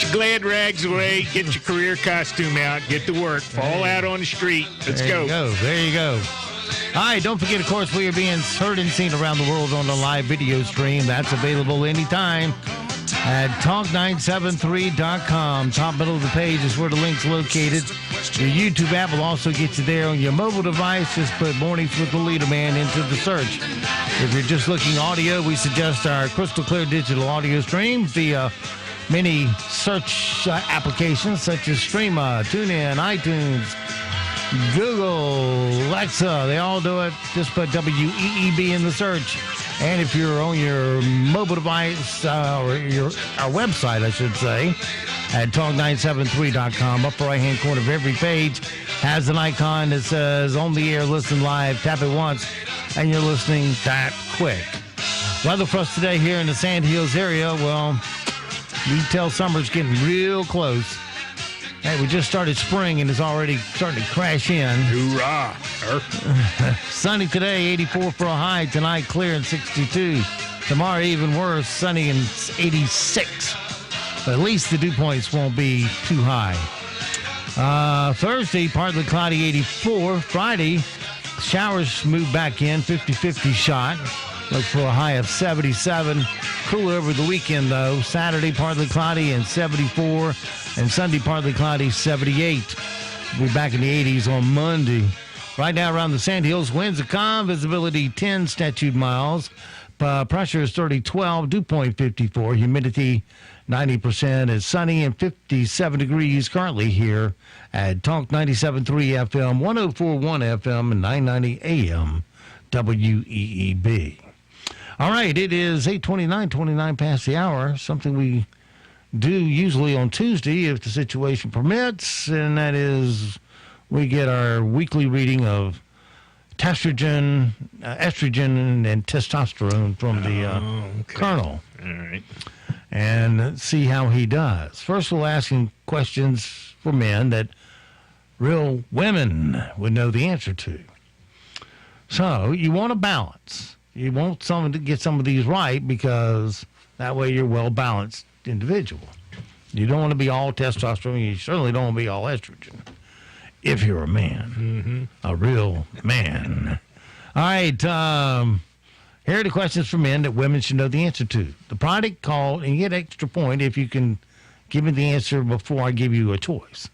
your glad rags away, get your career costume out, get to work, fall out on the street. Let's go. There you go. All right, don't forget, of course, we are being heard and seen around the world on the live video stream. That's available anytime at talk973.com. Top middle of the page is where the link's located. Your YouTube app will also get you there on your mobile device. Just put Mornings with the Leader Man into the search. If you're just looking audio, we suggest our crystal clear digital audio stream via many search applications such as Streama, TuneIn, iTunes, Google, Alexa. They all do it. Just put WEEB in the search. And if you're on your mobile device, or our website, I should say, at talk973.com, upper right-hand corner of every page has an icon that says on the air, listen live. Tap it once, and you're listening that quick. Weather for us today here in the Sand Hills area, well, you can tell summer's getting real close. Hey, we just started spring and it's already starting to crash in. Hoorah! Sunny today, 84 for a high. Tonight, clear and 62. Tomorrow, even worse, sunny and 86. But at least the dew points won't be too high. Thursday, partly cloudy, 84. Friday, showers move back in, 50-50 shot. Look for a high of 77. Cooler over the weekend, though. Saturday, partly cloudy and 74. And Sunday, partly cloudy, 78. We'll be back in the 80s on Monday. Right now around the Sand Hills, winds are calm, visibility 10 statute miles. Pressure is 30-12, dew point 54, humidity 90%. It's sunny and 57 degrees currently here at Talk 97.3 FM, 104.1 FM, and 990 AM WEEB. All right, it is 8:29 past the hour, something we do usually on Tuesday if the situation permits, and that is we get our weekly reading of estrogen, and testosterone from the colonel. All right. And see how he does. First, we'll ask him questions for men that real women would know the answer to. So you want a balance. You want someone to get some of these right because that way you're a well-balanced individual. You don't want to be all testosterone. You certainly don't want to be all estrogen if you're a man, a real man. All right, here are the questions for men that women should know the answer to. The product called, and you get extra point if you can give me the answer before I give you a choice.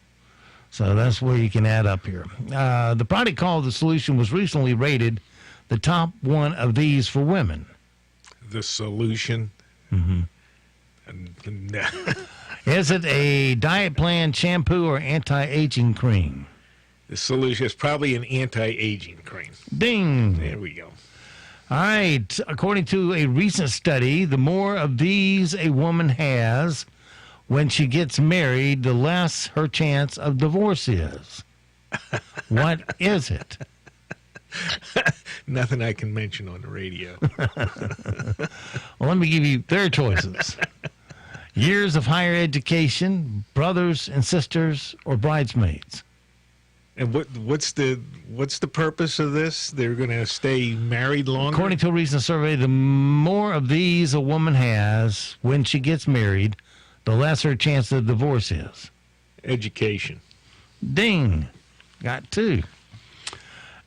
So that's where you can add up here. The product called The Solution was recently rated the top one of these for women. The Solution. Is it a diet plan, shampoo, or anti-aging cream? The Solution is probably an anti-aging cream. Ding. There we go. All right. According to a recent study, the more of these a woman has when she gets married, the less her chance of divorce is. What is it? Nothing I can mention on the radio. Well, let me give you their choices. Years of higher education, brothers and sisters, or bridesmaids. And what's the purpose of this? They're going to stay married longer? According to a recent survey, the more of these a woman has when she gets married, the less her chance of divorce is. Education. Ding. Got two.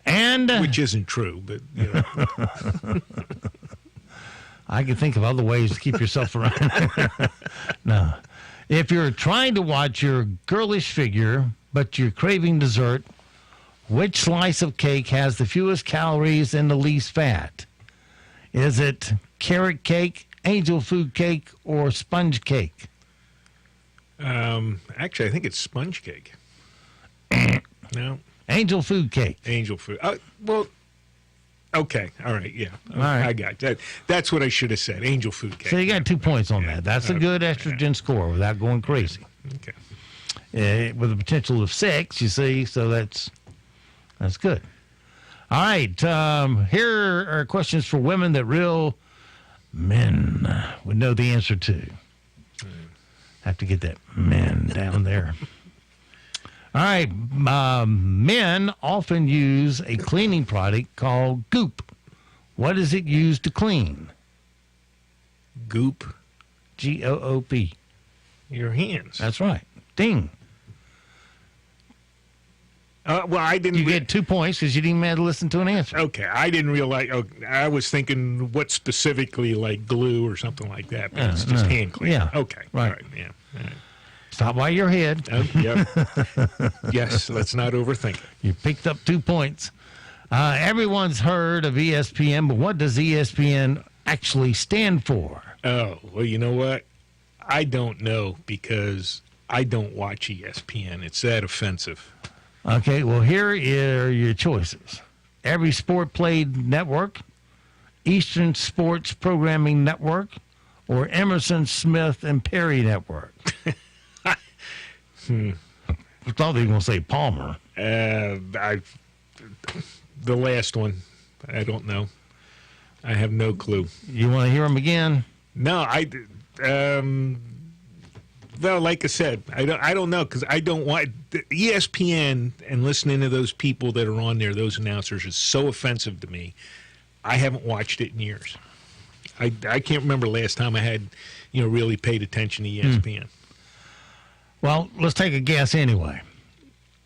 And which isn't true, but you know. I can think of other ways to keep yourself around. No. If you're trying to watch your girlish figure, but you're craving dessert, which slice of cake has the fewest calories and the least fat? Is it carrot cake, angel food cake, or sponge cake? Actually, I think it's sponge cake. No. Angel food cake. Angel food. Well, Okay. All right. Yeah. All right. I got that. That's what I should have said. Angel food cake. So you got 2 points on that. That's a good estrogen score without going crazy. Okay. With a potential of 6, you see, so that's good. All right. Here are questions for women that real men would know the answer to. Have to get that men down there. All right. Men often use a cleaning product called Goop. What is it used to clean? Goop. Goop. Your hands. That's right. Ding. Well, I didn't. You get 2 points because you didn't even have to listen to an answer. Okay, I didn't realize. Oh, I was thinking what specifically, like glue or something like that. But it's just hand cleaning. Yeah. Okay. Right. All right. Yeah. All right. Stop by your head. Yep. Yes. Let's not overthink it. You picked up 2 points. Everyone's heard of ESPN, but what does ESPN actually stand for? Oh, well, you know what? I don't know because I don't watch ESPN. It's that offensive. Okay, well, here are your choices. Every Sport Played Network, Eastern Sports Programming Network, or Emerson, Smith, and Perry Network. I thought they were going to say Palmer. The last one. I don't know. I have no clue. You want to hear them again? No, well, like I said, I don't know because I don't want ESPN and listening to those people that are on there, those announcers, is so offensive to me. I haven't watched it in years. I can't remember last time I had, really paid attention to ESPN. Well, let's take a guess anyway.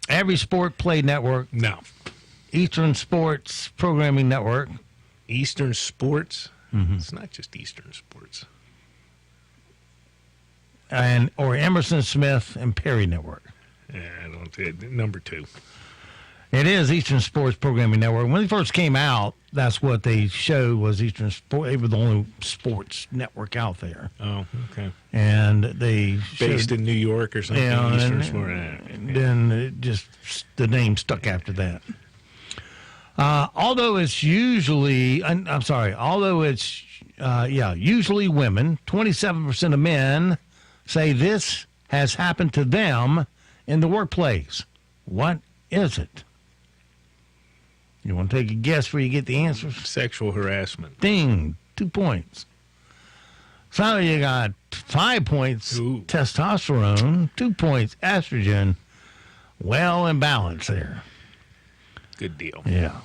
Every Sport Played Network. No. Eastern Sports Programming Network. Eastern Sports? Mm-hmm. It's not just Eastern Sports. Or Emerson, Smith, and Perry Network. Yeah, I don't. Number 2. It is Eastern Sports Programming Network. When they first came out, that's what they showed was Eastern Sports. They were the only sports network out there. Oh, okay. And they based in New York or something. Yeah, Eastern and Sports. then the name stuck after that. Although it's usually women, 27% of men say this has happened to them in the workplace. What is it? You want to take a guess before you get the answers? Sexual harassment. Ding. 2 points. So you got 5 points testosterone, 2 points estrogen. Well in balance there. Good deal. Yeah.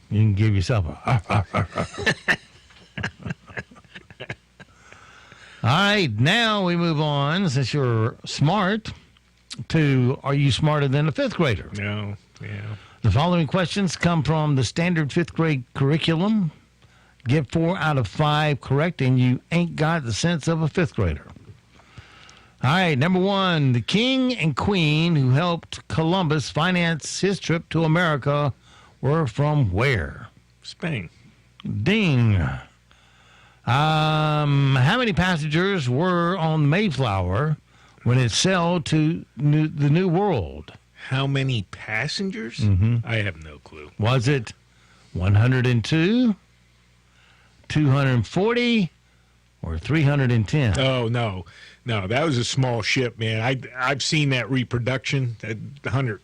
You can give yourself a... All right, now we move on, since you're smart, to are you smarter than a 5th grader? No, yeah. The following questions come from the standard 5th grade curriculum. Get 4 out of 5 correct, and you ain't got the sense of a 5th grader. All right, number 1, the king and queen who helped Columbus finance his trip to America were from where? Spain. Ding. How many passengers were on Mayflower when it sailed to the New World? How many passengers? Mm-hmm. I have no clue. Was it 102, 240, or 310? Oh, no. No, that was a small ship, man. I've seen that reproduction. 100.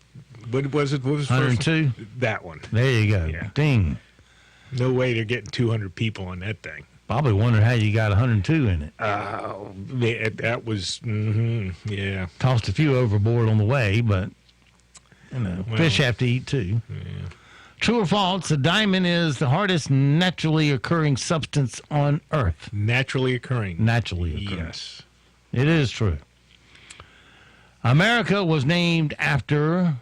What was it? What was 102? That one. There you go. Yeah. Ding. No way they're getting 200 people on that thing. Probably wondered how you got 102 in it. That was, yeah. Tossed a few overboard on the way, but, fish have to eat too. Yeah. True or false, a diamond is the hardest naturally occurring substance on Earth. Naturally occurring? Naturally occurring. Yes. It is true. America was named after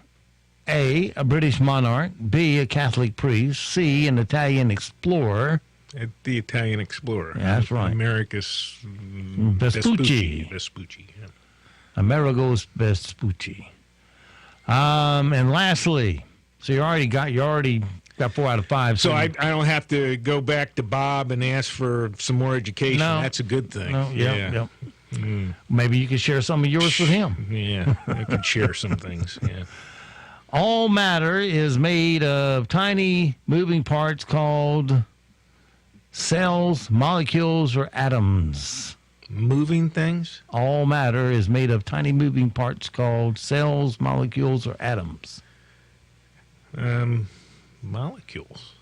A, a British monarch, B, a Catholic priest, C, an Italian explorer. The Italian explorer. Yeah, that's right. Americus Vespucci. Vespucci. Yeah. Amerigo's Vespucci. And lastly, so you already got 4 out of 5. So I don't have to go back to Bob and ask for some more education. No. That's a good thing. No, yeah. Maybe you could share some of yours with him. Yeah, I could share some things. Yeah. All matter is made of tiny moving parts called cells, molecules, or atoms. Moving things? All matter is made of tiny moving parts called cells, molecules, or atoms. Molecules.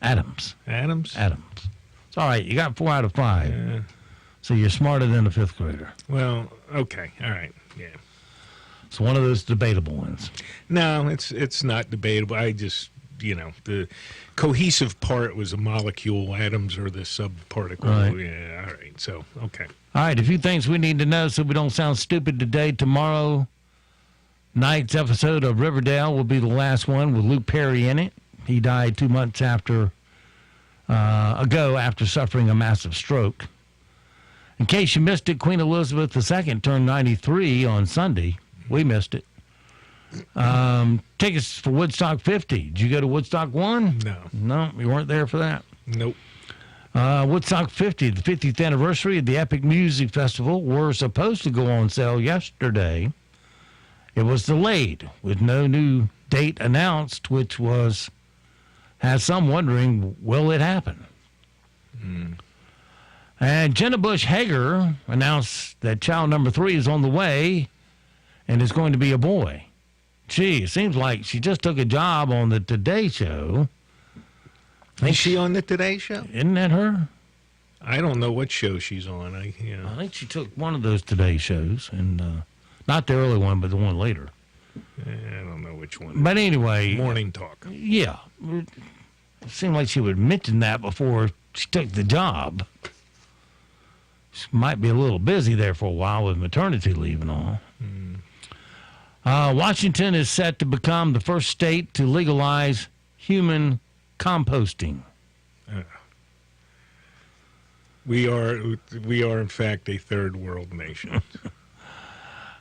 Atoms. Atoms? Atoms. It's all right. You got 4 out of 5. Yeah. So you're smarter than a 5th grader. Well, okay. All right. Yeah. It's one of those debatable ones. No, it's not debatable. I just, the cohesive part was a molecule. Atoms are the subparticle. Right. Yeah, all right. So, okay. All right, a few things we need to know so we don't sound stupid today. Tomorrow night's episode of Riverdale will be the last one with Luke Perry in it. He died 2 months ago after suffering a massive stroke. In case you missed it, Queen Elizabeth II turned 93 on Sunday. We missed it. Tickets for Woodstock 50. Did you go to Woodstock 1? No. No, you weren't there for that. Nope. Woodstock 50, the 50th anniversary of the Epic Music Festival, were supposed to go on sale yesterday. It was delayed with no new date announced, which has some wondering, will it happen? And Jenna Bush Hager announced that child number 3 is on the way and is going to be a boy. Gee, it seems like she just took a job on the Today Show. Is she on the Today Show? Isn't that her? I don't know what show she's on. I think she took one of those Today shows, and not the early one, but the one later. I don't know which one. But anyway. Morning Talk. Yeah. It seemed like she would mention that before she took the job. She might be a little busy there for a while with maternity leave and all. Washington is set to become the first state to legalize human composting. We are, in fact, a third world nation.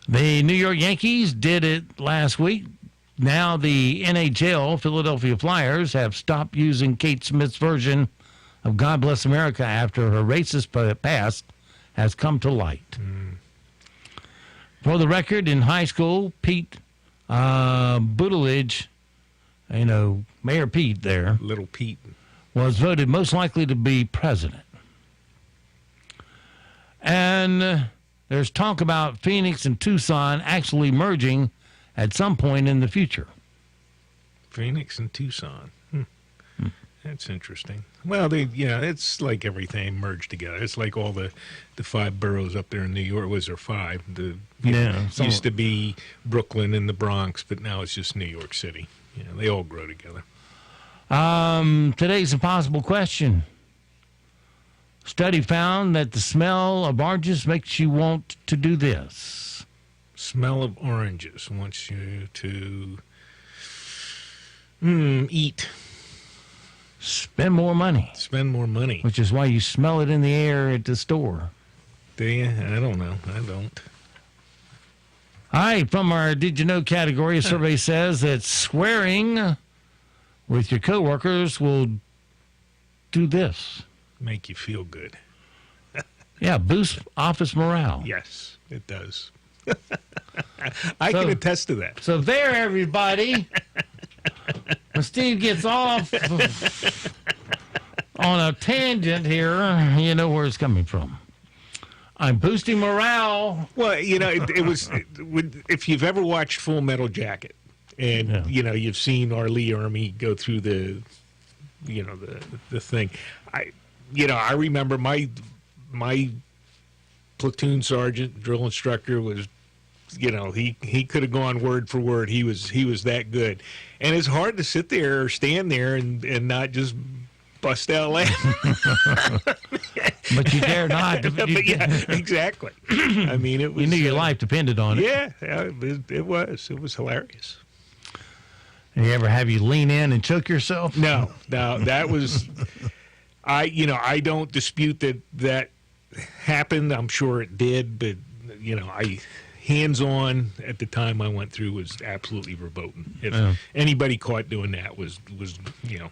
The New York Yankees did it last week. Now the NHL, Philadelphia Flyers, have stopped using Kate Smith's version of God Bless America after her racist past has come to light. For the record, in high school, Pete Buttigieg, Mayor Pete there, Little Pete, was voted most likely to be president. And there's talk about Phoenix and Tucson actually merging at some point in the future. Phoenix and Tucson. That's interesting. Well, it's like everything merged together. It's like all the 5 boroughs up there in New York. Was there 5? Used to be Brooklyn and the Bronx, but now it's just New York City. They all grow together. Today's impossible question. Study found that the smell of oranges makes you want to do this. Smell of oranges wants you to eat. Spend more money. Spend more money. Which is why you smell it in the air at the store. Do you? I don't know. I don't. All right, from our Did You Know category, a survey says that swearing with your coworkers will do this. Make you feel good. Yeah, boost office morale. Yes, it does. I can attest to that. So there, everybody. When Steve gets off on a tangent here, you know where it's coming from. I'm boosting morale. Well, it was if you've ever watched Full Metal Jacket, and you've seen R. Lee Ermey go through the thing. I remember my platoon sergeant, drill instructor was, he could have gone word for word. He was that good, and it's hard to sit there or stand there and not just bust out laughing. But you dare not. But yeah, exactly. I mean, it was. You knew your life depended on it. Yeah, it was. It was hilarious. And you ever have you lean in and choke yourself? No, that was. I don't dispute that happened. I'm sure it did, but hands-on at the time I went through was absolutely verboten. If anybody caught doing that was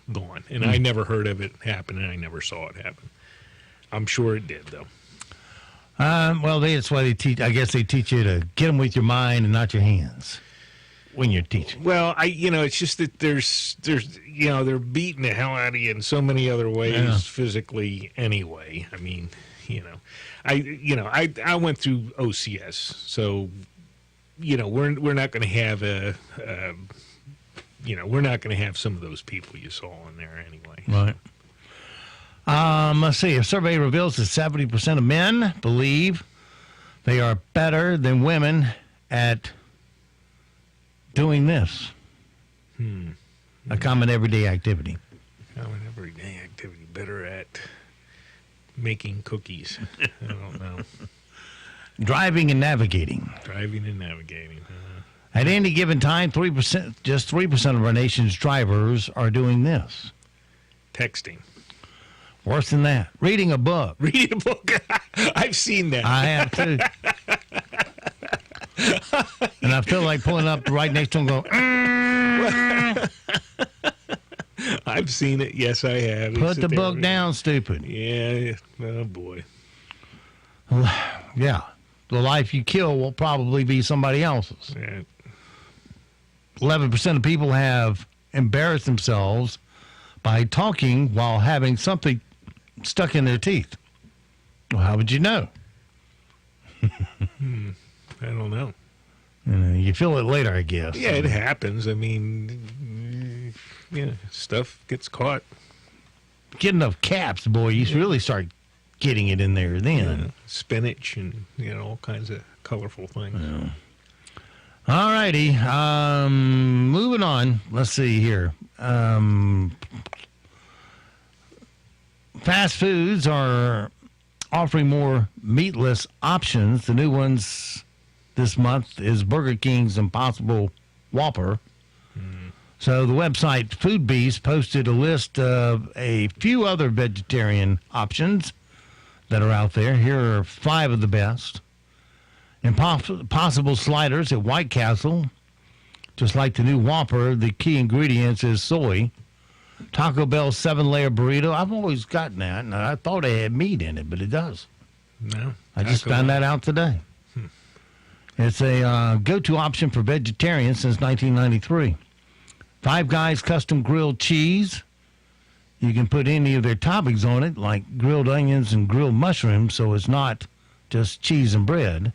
gone. And I never heard of it happen, and I never saw it happen. I'm sure it did, though. Well, that's why they teach. I guess they teach you to get them with your mind and not your hands. when you're teaching. Well, it's just that there's they're beating the hell out of you in so many other ways physically anyway. I mean, I went through OCS, so we're not going to have we're not going to have some of those people you saw in there anyway. Right. Let's see. A survey reveals that 70% of men believe they are better than women at doing this. A common everyday activity. Common everyday activity. Better at making cookies. I don't know. Driving and navigating. Driving and navigating. At any given time, 3% of our nation's drivers are doing this. Texting. Worse than that. Reading a book. Reading a book. I've seen that. I have too. And I feel like pulling up right next to him and go, I've seen it. Yes, I have. Put the book down, stupid. Yeah. Oh, boy. Yeah. The life you kill will probably be somebody else's. Yeah. 11% of people have embarrassed themselves by talking while having something stuck in their teeth. Well, how would you know? I don't know. You feel it later, I guess. Yeah, it happens. I mean, stuff gets caught. Get enough caps, boy, you really start getting it in there then. Yeah, spinach and, all kinds of colorful things. Yeah. All righty. Moving on. Let's see here. Fast foods are offering more meatless options. The new ones this month is Burger King's Impossible Whopper. So the website Food Beast posted a list of a few other vegetarian options that are out there. Here are 5 of the best. Impossible sliders at White Castle. Just like the new Whopper, the key ingredients is soy. Taco Bell 7-layer burrito. I've always gotten that, and I thought it had meat in it, but it does. No. I just found that out today. It's a go-to option for vegetarians since 1993. Five Guys custom grilled cheese. You can put any of their toppings on it, like grilled onions and grilled mushrooms, so it's not just cheese and bread.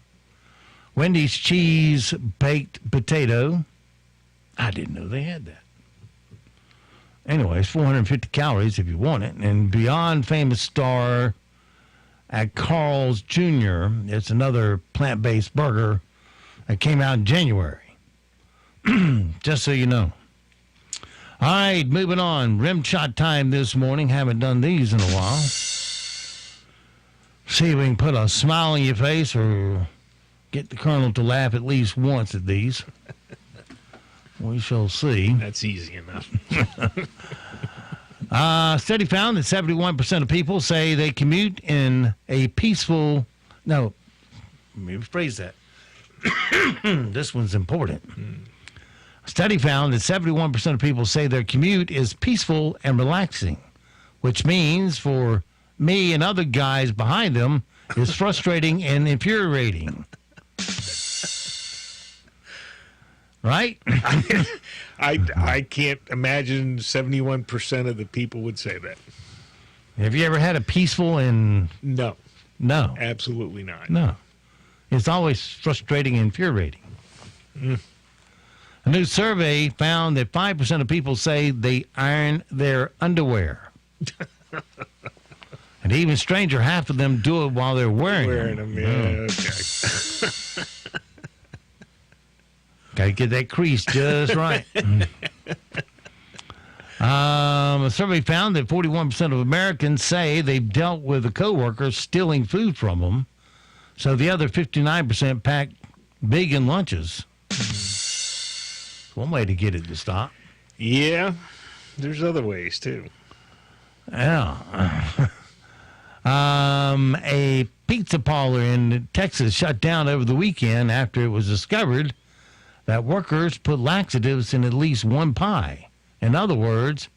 Wendy's cheese baked potato. I didn't know they had that. Anyways, 450 calories if you want it. And Beyond Famous Star at Carl's Jr. It's another plant-based burger that came out in January. Just so you know. All right, moving on. Rim shot time this morning. Haven't done these in a while. See if we can put a smile on your face or get the Colonel to laugh at least once at these. We shall see. That's easy enough. Study found that 71% of people say they commute in a peaceful... No, let me rephrase that. This one's important. Study found that 71% of people say their commute is peaceful and relaxing, which means for me and other guys behind them, it's frustrating and infuriating. Right? I can't imagine 71% of the people would say that. Have you ever had a peaceful and... No. No. Absolutely not. No. It's always frustrating and infuriating. A new survey found that 5% of people say they iron their underwear. And even stranger, half of them do it while they're wearing them. Yeah, okay. Got to get that crease just right. A survey found that 41% of Americans say they've dealt with a coworker stealing food from them. So the other 59% pack vegan lunches. One way to get it to stop. Yeah, there's other ways too. Yeah. A pizza parlor in Texas shut down over the weekend after it was discovered that workers put laxatives in at least one pie. In other words,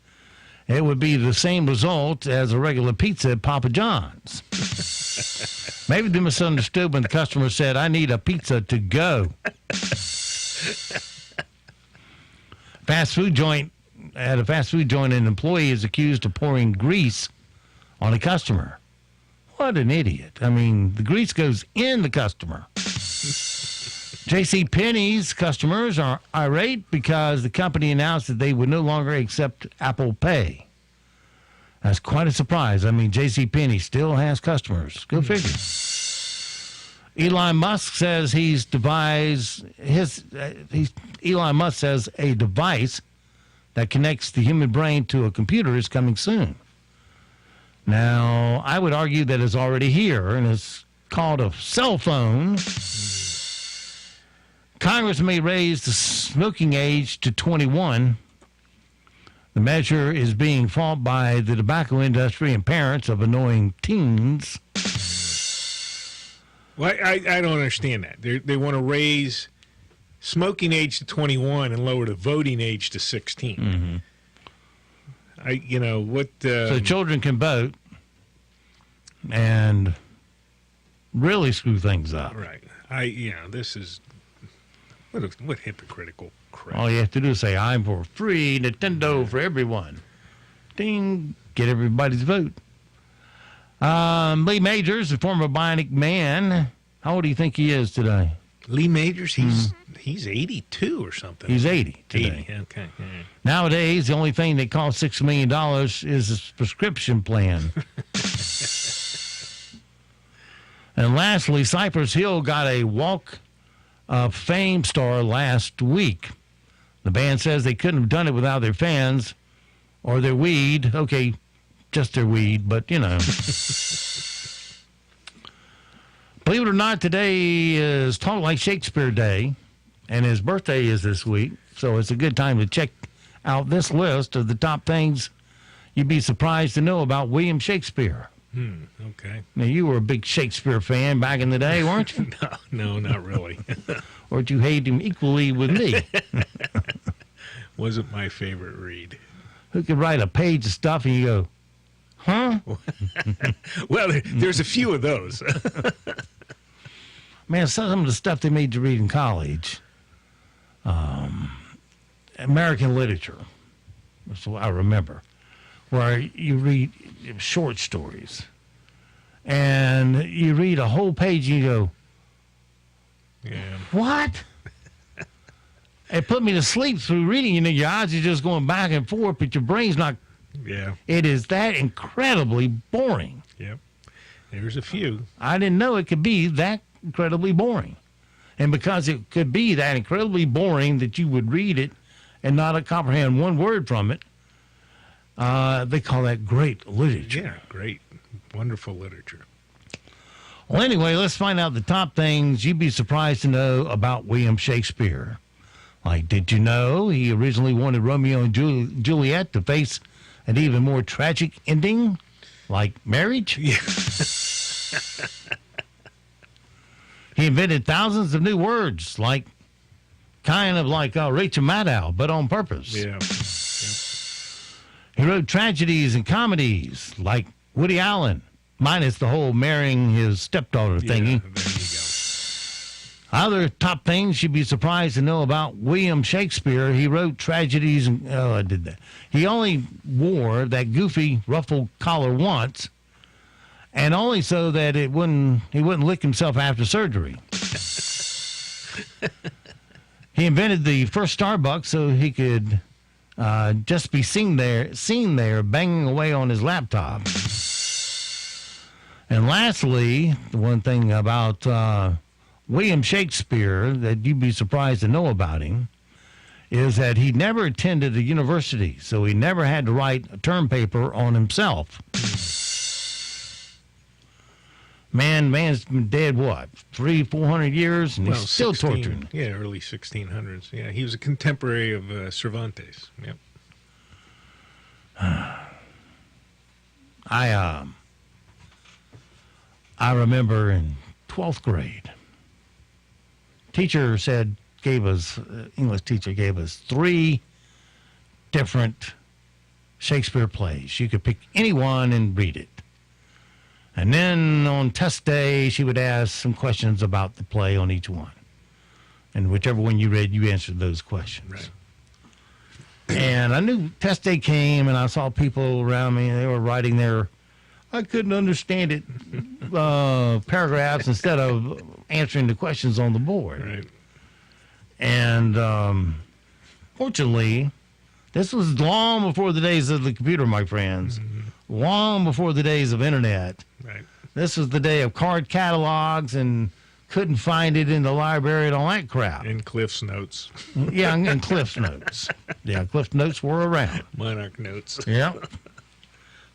it would be the same result as a regular pizza at Papa John's. Maybe they misunderstood when the customer said, "I need a pizza to go." At a fast food joint, an employee is accused of pouring grease on a customer. What an idiot. I mean, the grease goes in the customer. J.C. Penney's customers are irate because the company announced that they would no longer accept Apple Pay. That's quite a surprise. I mean, J.C. Penney still has customers. Go figure. Elon Musk says Elon Musk says a device that connects the human brain to a computer is coming soon. Now, I would argue that it's already here, and it's called a cell phone. Congress may raise the smoking age to 21. The measure is being fought by the tobacco industry and parents of annoying teens. Well, I don't understand that. They want to raise smoking age to 21 and lower the voting age to 16. Mm-hmm. So children can vote and really screw things up. Right. This is what hypocritical crap. All you have to do is say, I'm for free Nintendo for everyone. Ding, get everybody's vote. Lee Majors, a former bionic man. How old do you think he is today? Lee Majors, he's 82 or something. He's 80 today. 80, okay. Yeah. Nowadays, the only thing that costs $6 million is his prescription plan. And lastly, Cypress Hill got a Walk of Fame star last week. The band says they couldn't have done it without their fans or their weed. Okay, just their weed, but you know. Believe it or not, today is Talk Like Shakespeare Day, and his birthday is this week, so it's a good time to check out this list of the top things you'd be surprised to know about William Shakespeare. Okay. Now, you were a big Shakespeare fan back in the day, weren't you? No, not really. Or did you hate him equally with me? Wasn't my favorite read. Who could write a page of stuff and you go, huh? Well, there's a few of those. Man, some of the stuff they made you read in college, American literature, that's what I remember, where you read short stories, and you read a whole page and you go, yeah. What? It put me to sleep through reading. You know, your eyes are just going back and forth, but your brain's not. Yeah. It is that incredibly boring. Yep. There's a few. I didn't know it could be that incredibly boring. And because it could be that incredibly boring that you would read it and not comprehend one word from it, they call that great literature. Yeah, great. Wonderful literature. Well, anyway, let's find out the top things you'd be surprised to know about William Shakespeare. Like, did you know he originally wanted Romeo and Juliet to face an even more tragic ending, like marriage? Yeah. He invented thousands of new words, kind of like Rachel Maddow, but on purpose. Yeah. He wrote tragedies and comedies, like Woody Allen, minus the whole marrying his stepdaughter thingy. There you go. Other top things you'd be surprised to know about William Shakespeare. He wrote tragedies and I did that. He only wore that goofy ruffled collar once, and only so that he wouldn't lick himself after surgery. He invented the first Starbucks so he could just be seen there banging away on his laptop. And lastly, the one thing about William Shakespeare that you'd be surprised to know about him is that he never attended a university, so he never had to write a term paper on himself. Man's been dead, 300-400 years, and he's still torturing. Yeah, early 1600s. Yeah, he was a contemporary of Cervantes. Yep. I remember in 12th grade, English teacher gave us 3 different Shakespeare plays. You could pick any one and read it. And then on test day, she would ask some questions about the play on each one. And whichever one you read, you answered those questions. Right. And I knew test day came, and I saw people around me, and they were writing their, I couldn't understand it, paragraphs instead of answering the questions on the board. Right. And fortunately, this was long before the days of the computer, my friends. Long before the days of internet. Right. This was the day of card catalogs and couldn't find it in the library and all that crap. And Cliff's Notes. Yeah, and Cliff's Notes. Yeah, Cliff's Notes were around. Monarch Notes. Yeah.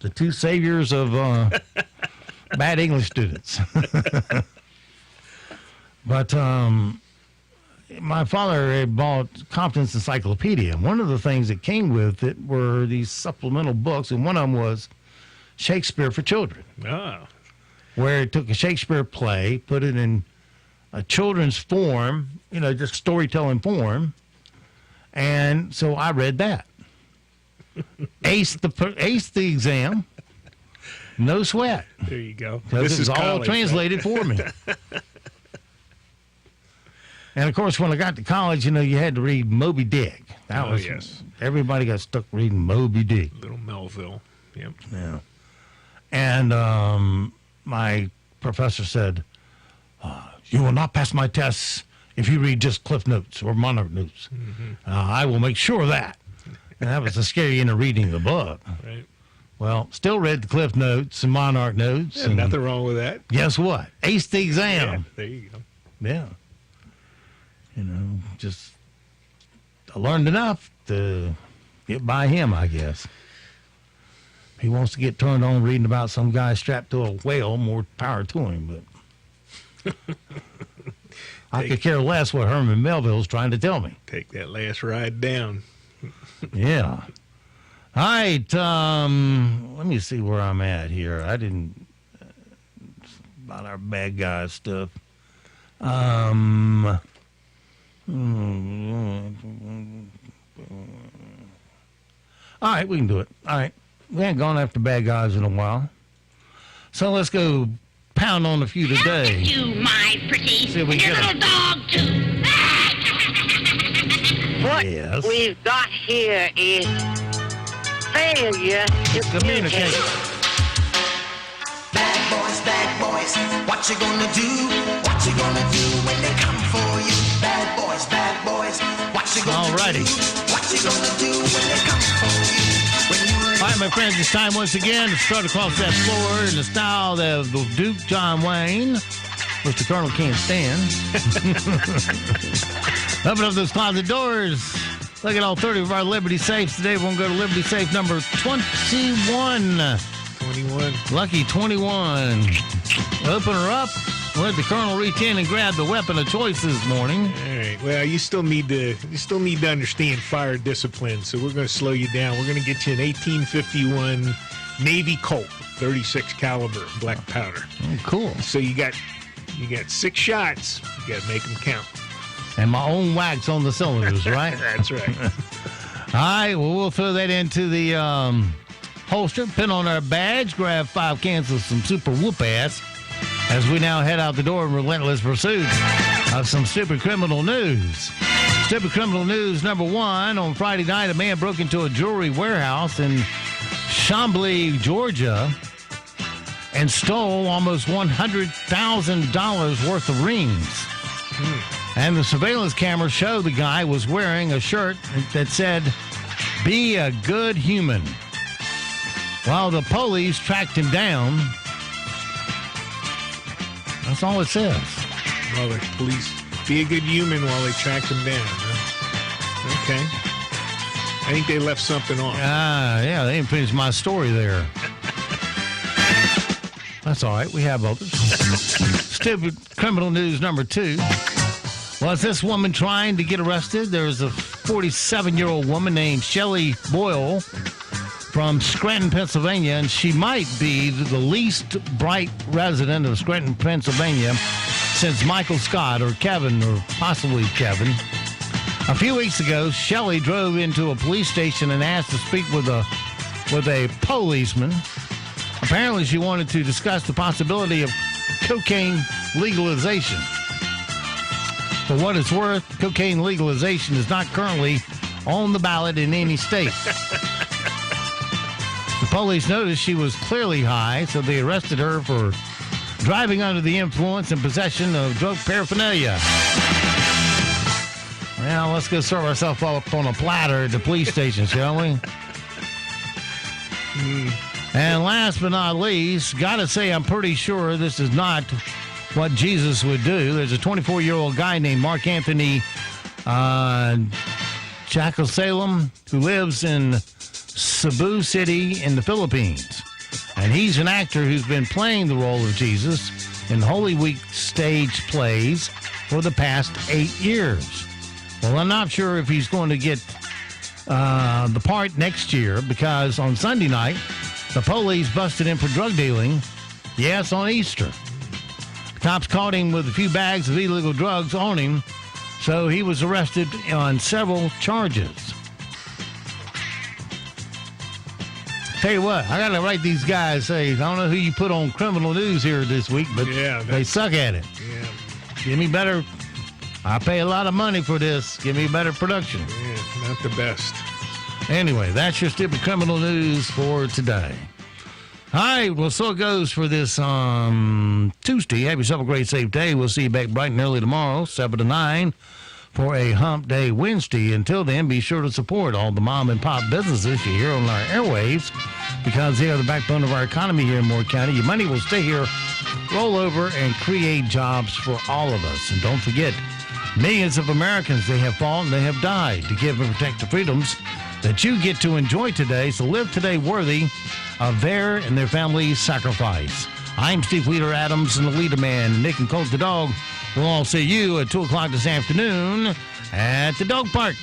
The two saviors of bad English students. But my father had bought Compton's Encyclopedia. One of the things that came with it were these supplemental books, and one of them was Shakespeare for Children. Oh. Where it took a Shakespeare play, put it in a children's form, just storytelling form. And so I read that. Aced the exam. No sweat. There you go. Because it was all college, translated for me. And, of course, when I got to college, you had to read Moby Dick. That was, yes. Everybody got stuck reading Moby Dick. Little Melville. Yep. Yeah. And my professor said, you will not pass my tests if you read just Cliff Notes or Monarch Notes. I will make sure of that. And that was the scary end of reading the book. Right. Well, still read the Cliff Notes and Monarch Notes. Yeah, and nothing wrong with that. Guess what? Aced the exam. Yeah, there you go. Yeah. I learned enough to get by him, I guess. He wants to get turned on reading about some guy strapped to a whale, more power to him, but I could care less what Herman Melville's trying to tell me. Take that last ride down. Yeah. All right, let me see where I'm at here. I didn't, about our bad guy stuff. All right, we can do it. All right. We ain't gone after bad guys in a while. So let's go pound on a few today. You, my pretty, See if we and your get little dog, too. What Yes. we've got here is failure to communicate. Bad boys, what you gonna do? What you gonna do when they come for you? Bad boys, what you gonna Alrighty. do? What you gonna do when they come for you? All right, my friends, it's time once again to start across that floor in the style of the Duke John Wayne, which the Colonel can't stand. Open up those closet doors. Look at all 30 of our Liberty safes. Today we're going to go to Liberty safe number 21. 21. Lucky 21. Open her up. Let the Colonel reach in and grab the weapon of choice this morning. All right. Well, you still need to understand fire discipline, so we're going to slow you down. We're going to get you an 1851 Navy Colt, 36 caliber black powder. Oh, cool. So you got 6 shots. You got to make them count. And my own wax on the cylinders, right? That's right. All right. Well, we'll throw that into the holster, pin on our badge, grab 5 cans of some super whoop ass as we now head out the door in relentless pursuit of some stupid criminal news. Stupid criminal news number 1. On Friday night, a man broke into a jewelry warehouse in Chambly, Georgia, and stole almost $100,000 worth of rings. And the surveillance camera showed the guy was wearing a shirt that said, "Be a good human." While the police tracked him down, that's all it says. Well, the police be a good human while they track him down. Huh? Okay. I think they left something off. Yeah, they didn't finish my story there. That's all right. We have others. Stupid criminal news number 2. Was this woman trying to get arrested? There's a 47-year-old woman named Shelley Boyle from Scranton, Pennsylvania, and she might be the least bright resident of Scranton, Pennsylvania since Michael Scott or Kevin, or possibly Kevin. A few weeks ago, Shelley drove into a police station and asked to speak with a policeman. Apparently, she wanted to discuss the possibility of cocaine legalization. For what it's worth, cocaine legalization is not currently on the ballot in any state. The police noticed she was clearly high, so they arrested her for driving under the influence and possession of drug paraphernalia. Well, let's go serve ourselves up on a platter at the police station, shall we? And last but not least, got to say I'm pretty sure this is not what Jesus would do. There's a 24-year-old guy named Mark Anthony Chacosalem who lives in Cebu City in the Philippines. And he's an actor who's been playing the role of Jesus in Holy Week stage plays for the past 8 years. Well, I'm not sure if he's going to get the part next year because on Sunday night, the police busted him for drug dealing. Yes, on Easter. Cops caught him with a few bags of illegal drugs on him, so he was arrested on several charges. Tell you what, I got to write these guys, say, I don't know who you put on criminal news here this week, but they suck at it. Yeah. Give me better. I pay a lot of money for this. Give me better production. Yeah, not the best. Anyway, that's your stupid criminal news for today. All right, well, so it goes for this Tuesday. Have yourself a great, safe day. We'll see you back bright and early tomorrow, 7 to 9, for a Hump Day Wednesday. Until then, be sure to support all the mom and pop businesses you hear on our airwaves because they are the backbone of our economy here in Moore County. Your money will stay here, roll over, and create jobs for all of us. And don't forget, millions of Americans, they have fought and they have died to give and protect the freedoms that you get to enjoy today. So live today worthy of their and their family's sacrifice. I'm Steve Wheeler Adams and the Leader Man, Nick and Colt the Dog. We'll all see you at 2 o'clock this afternoon at the dog park.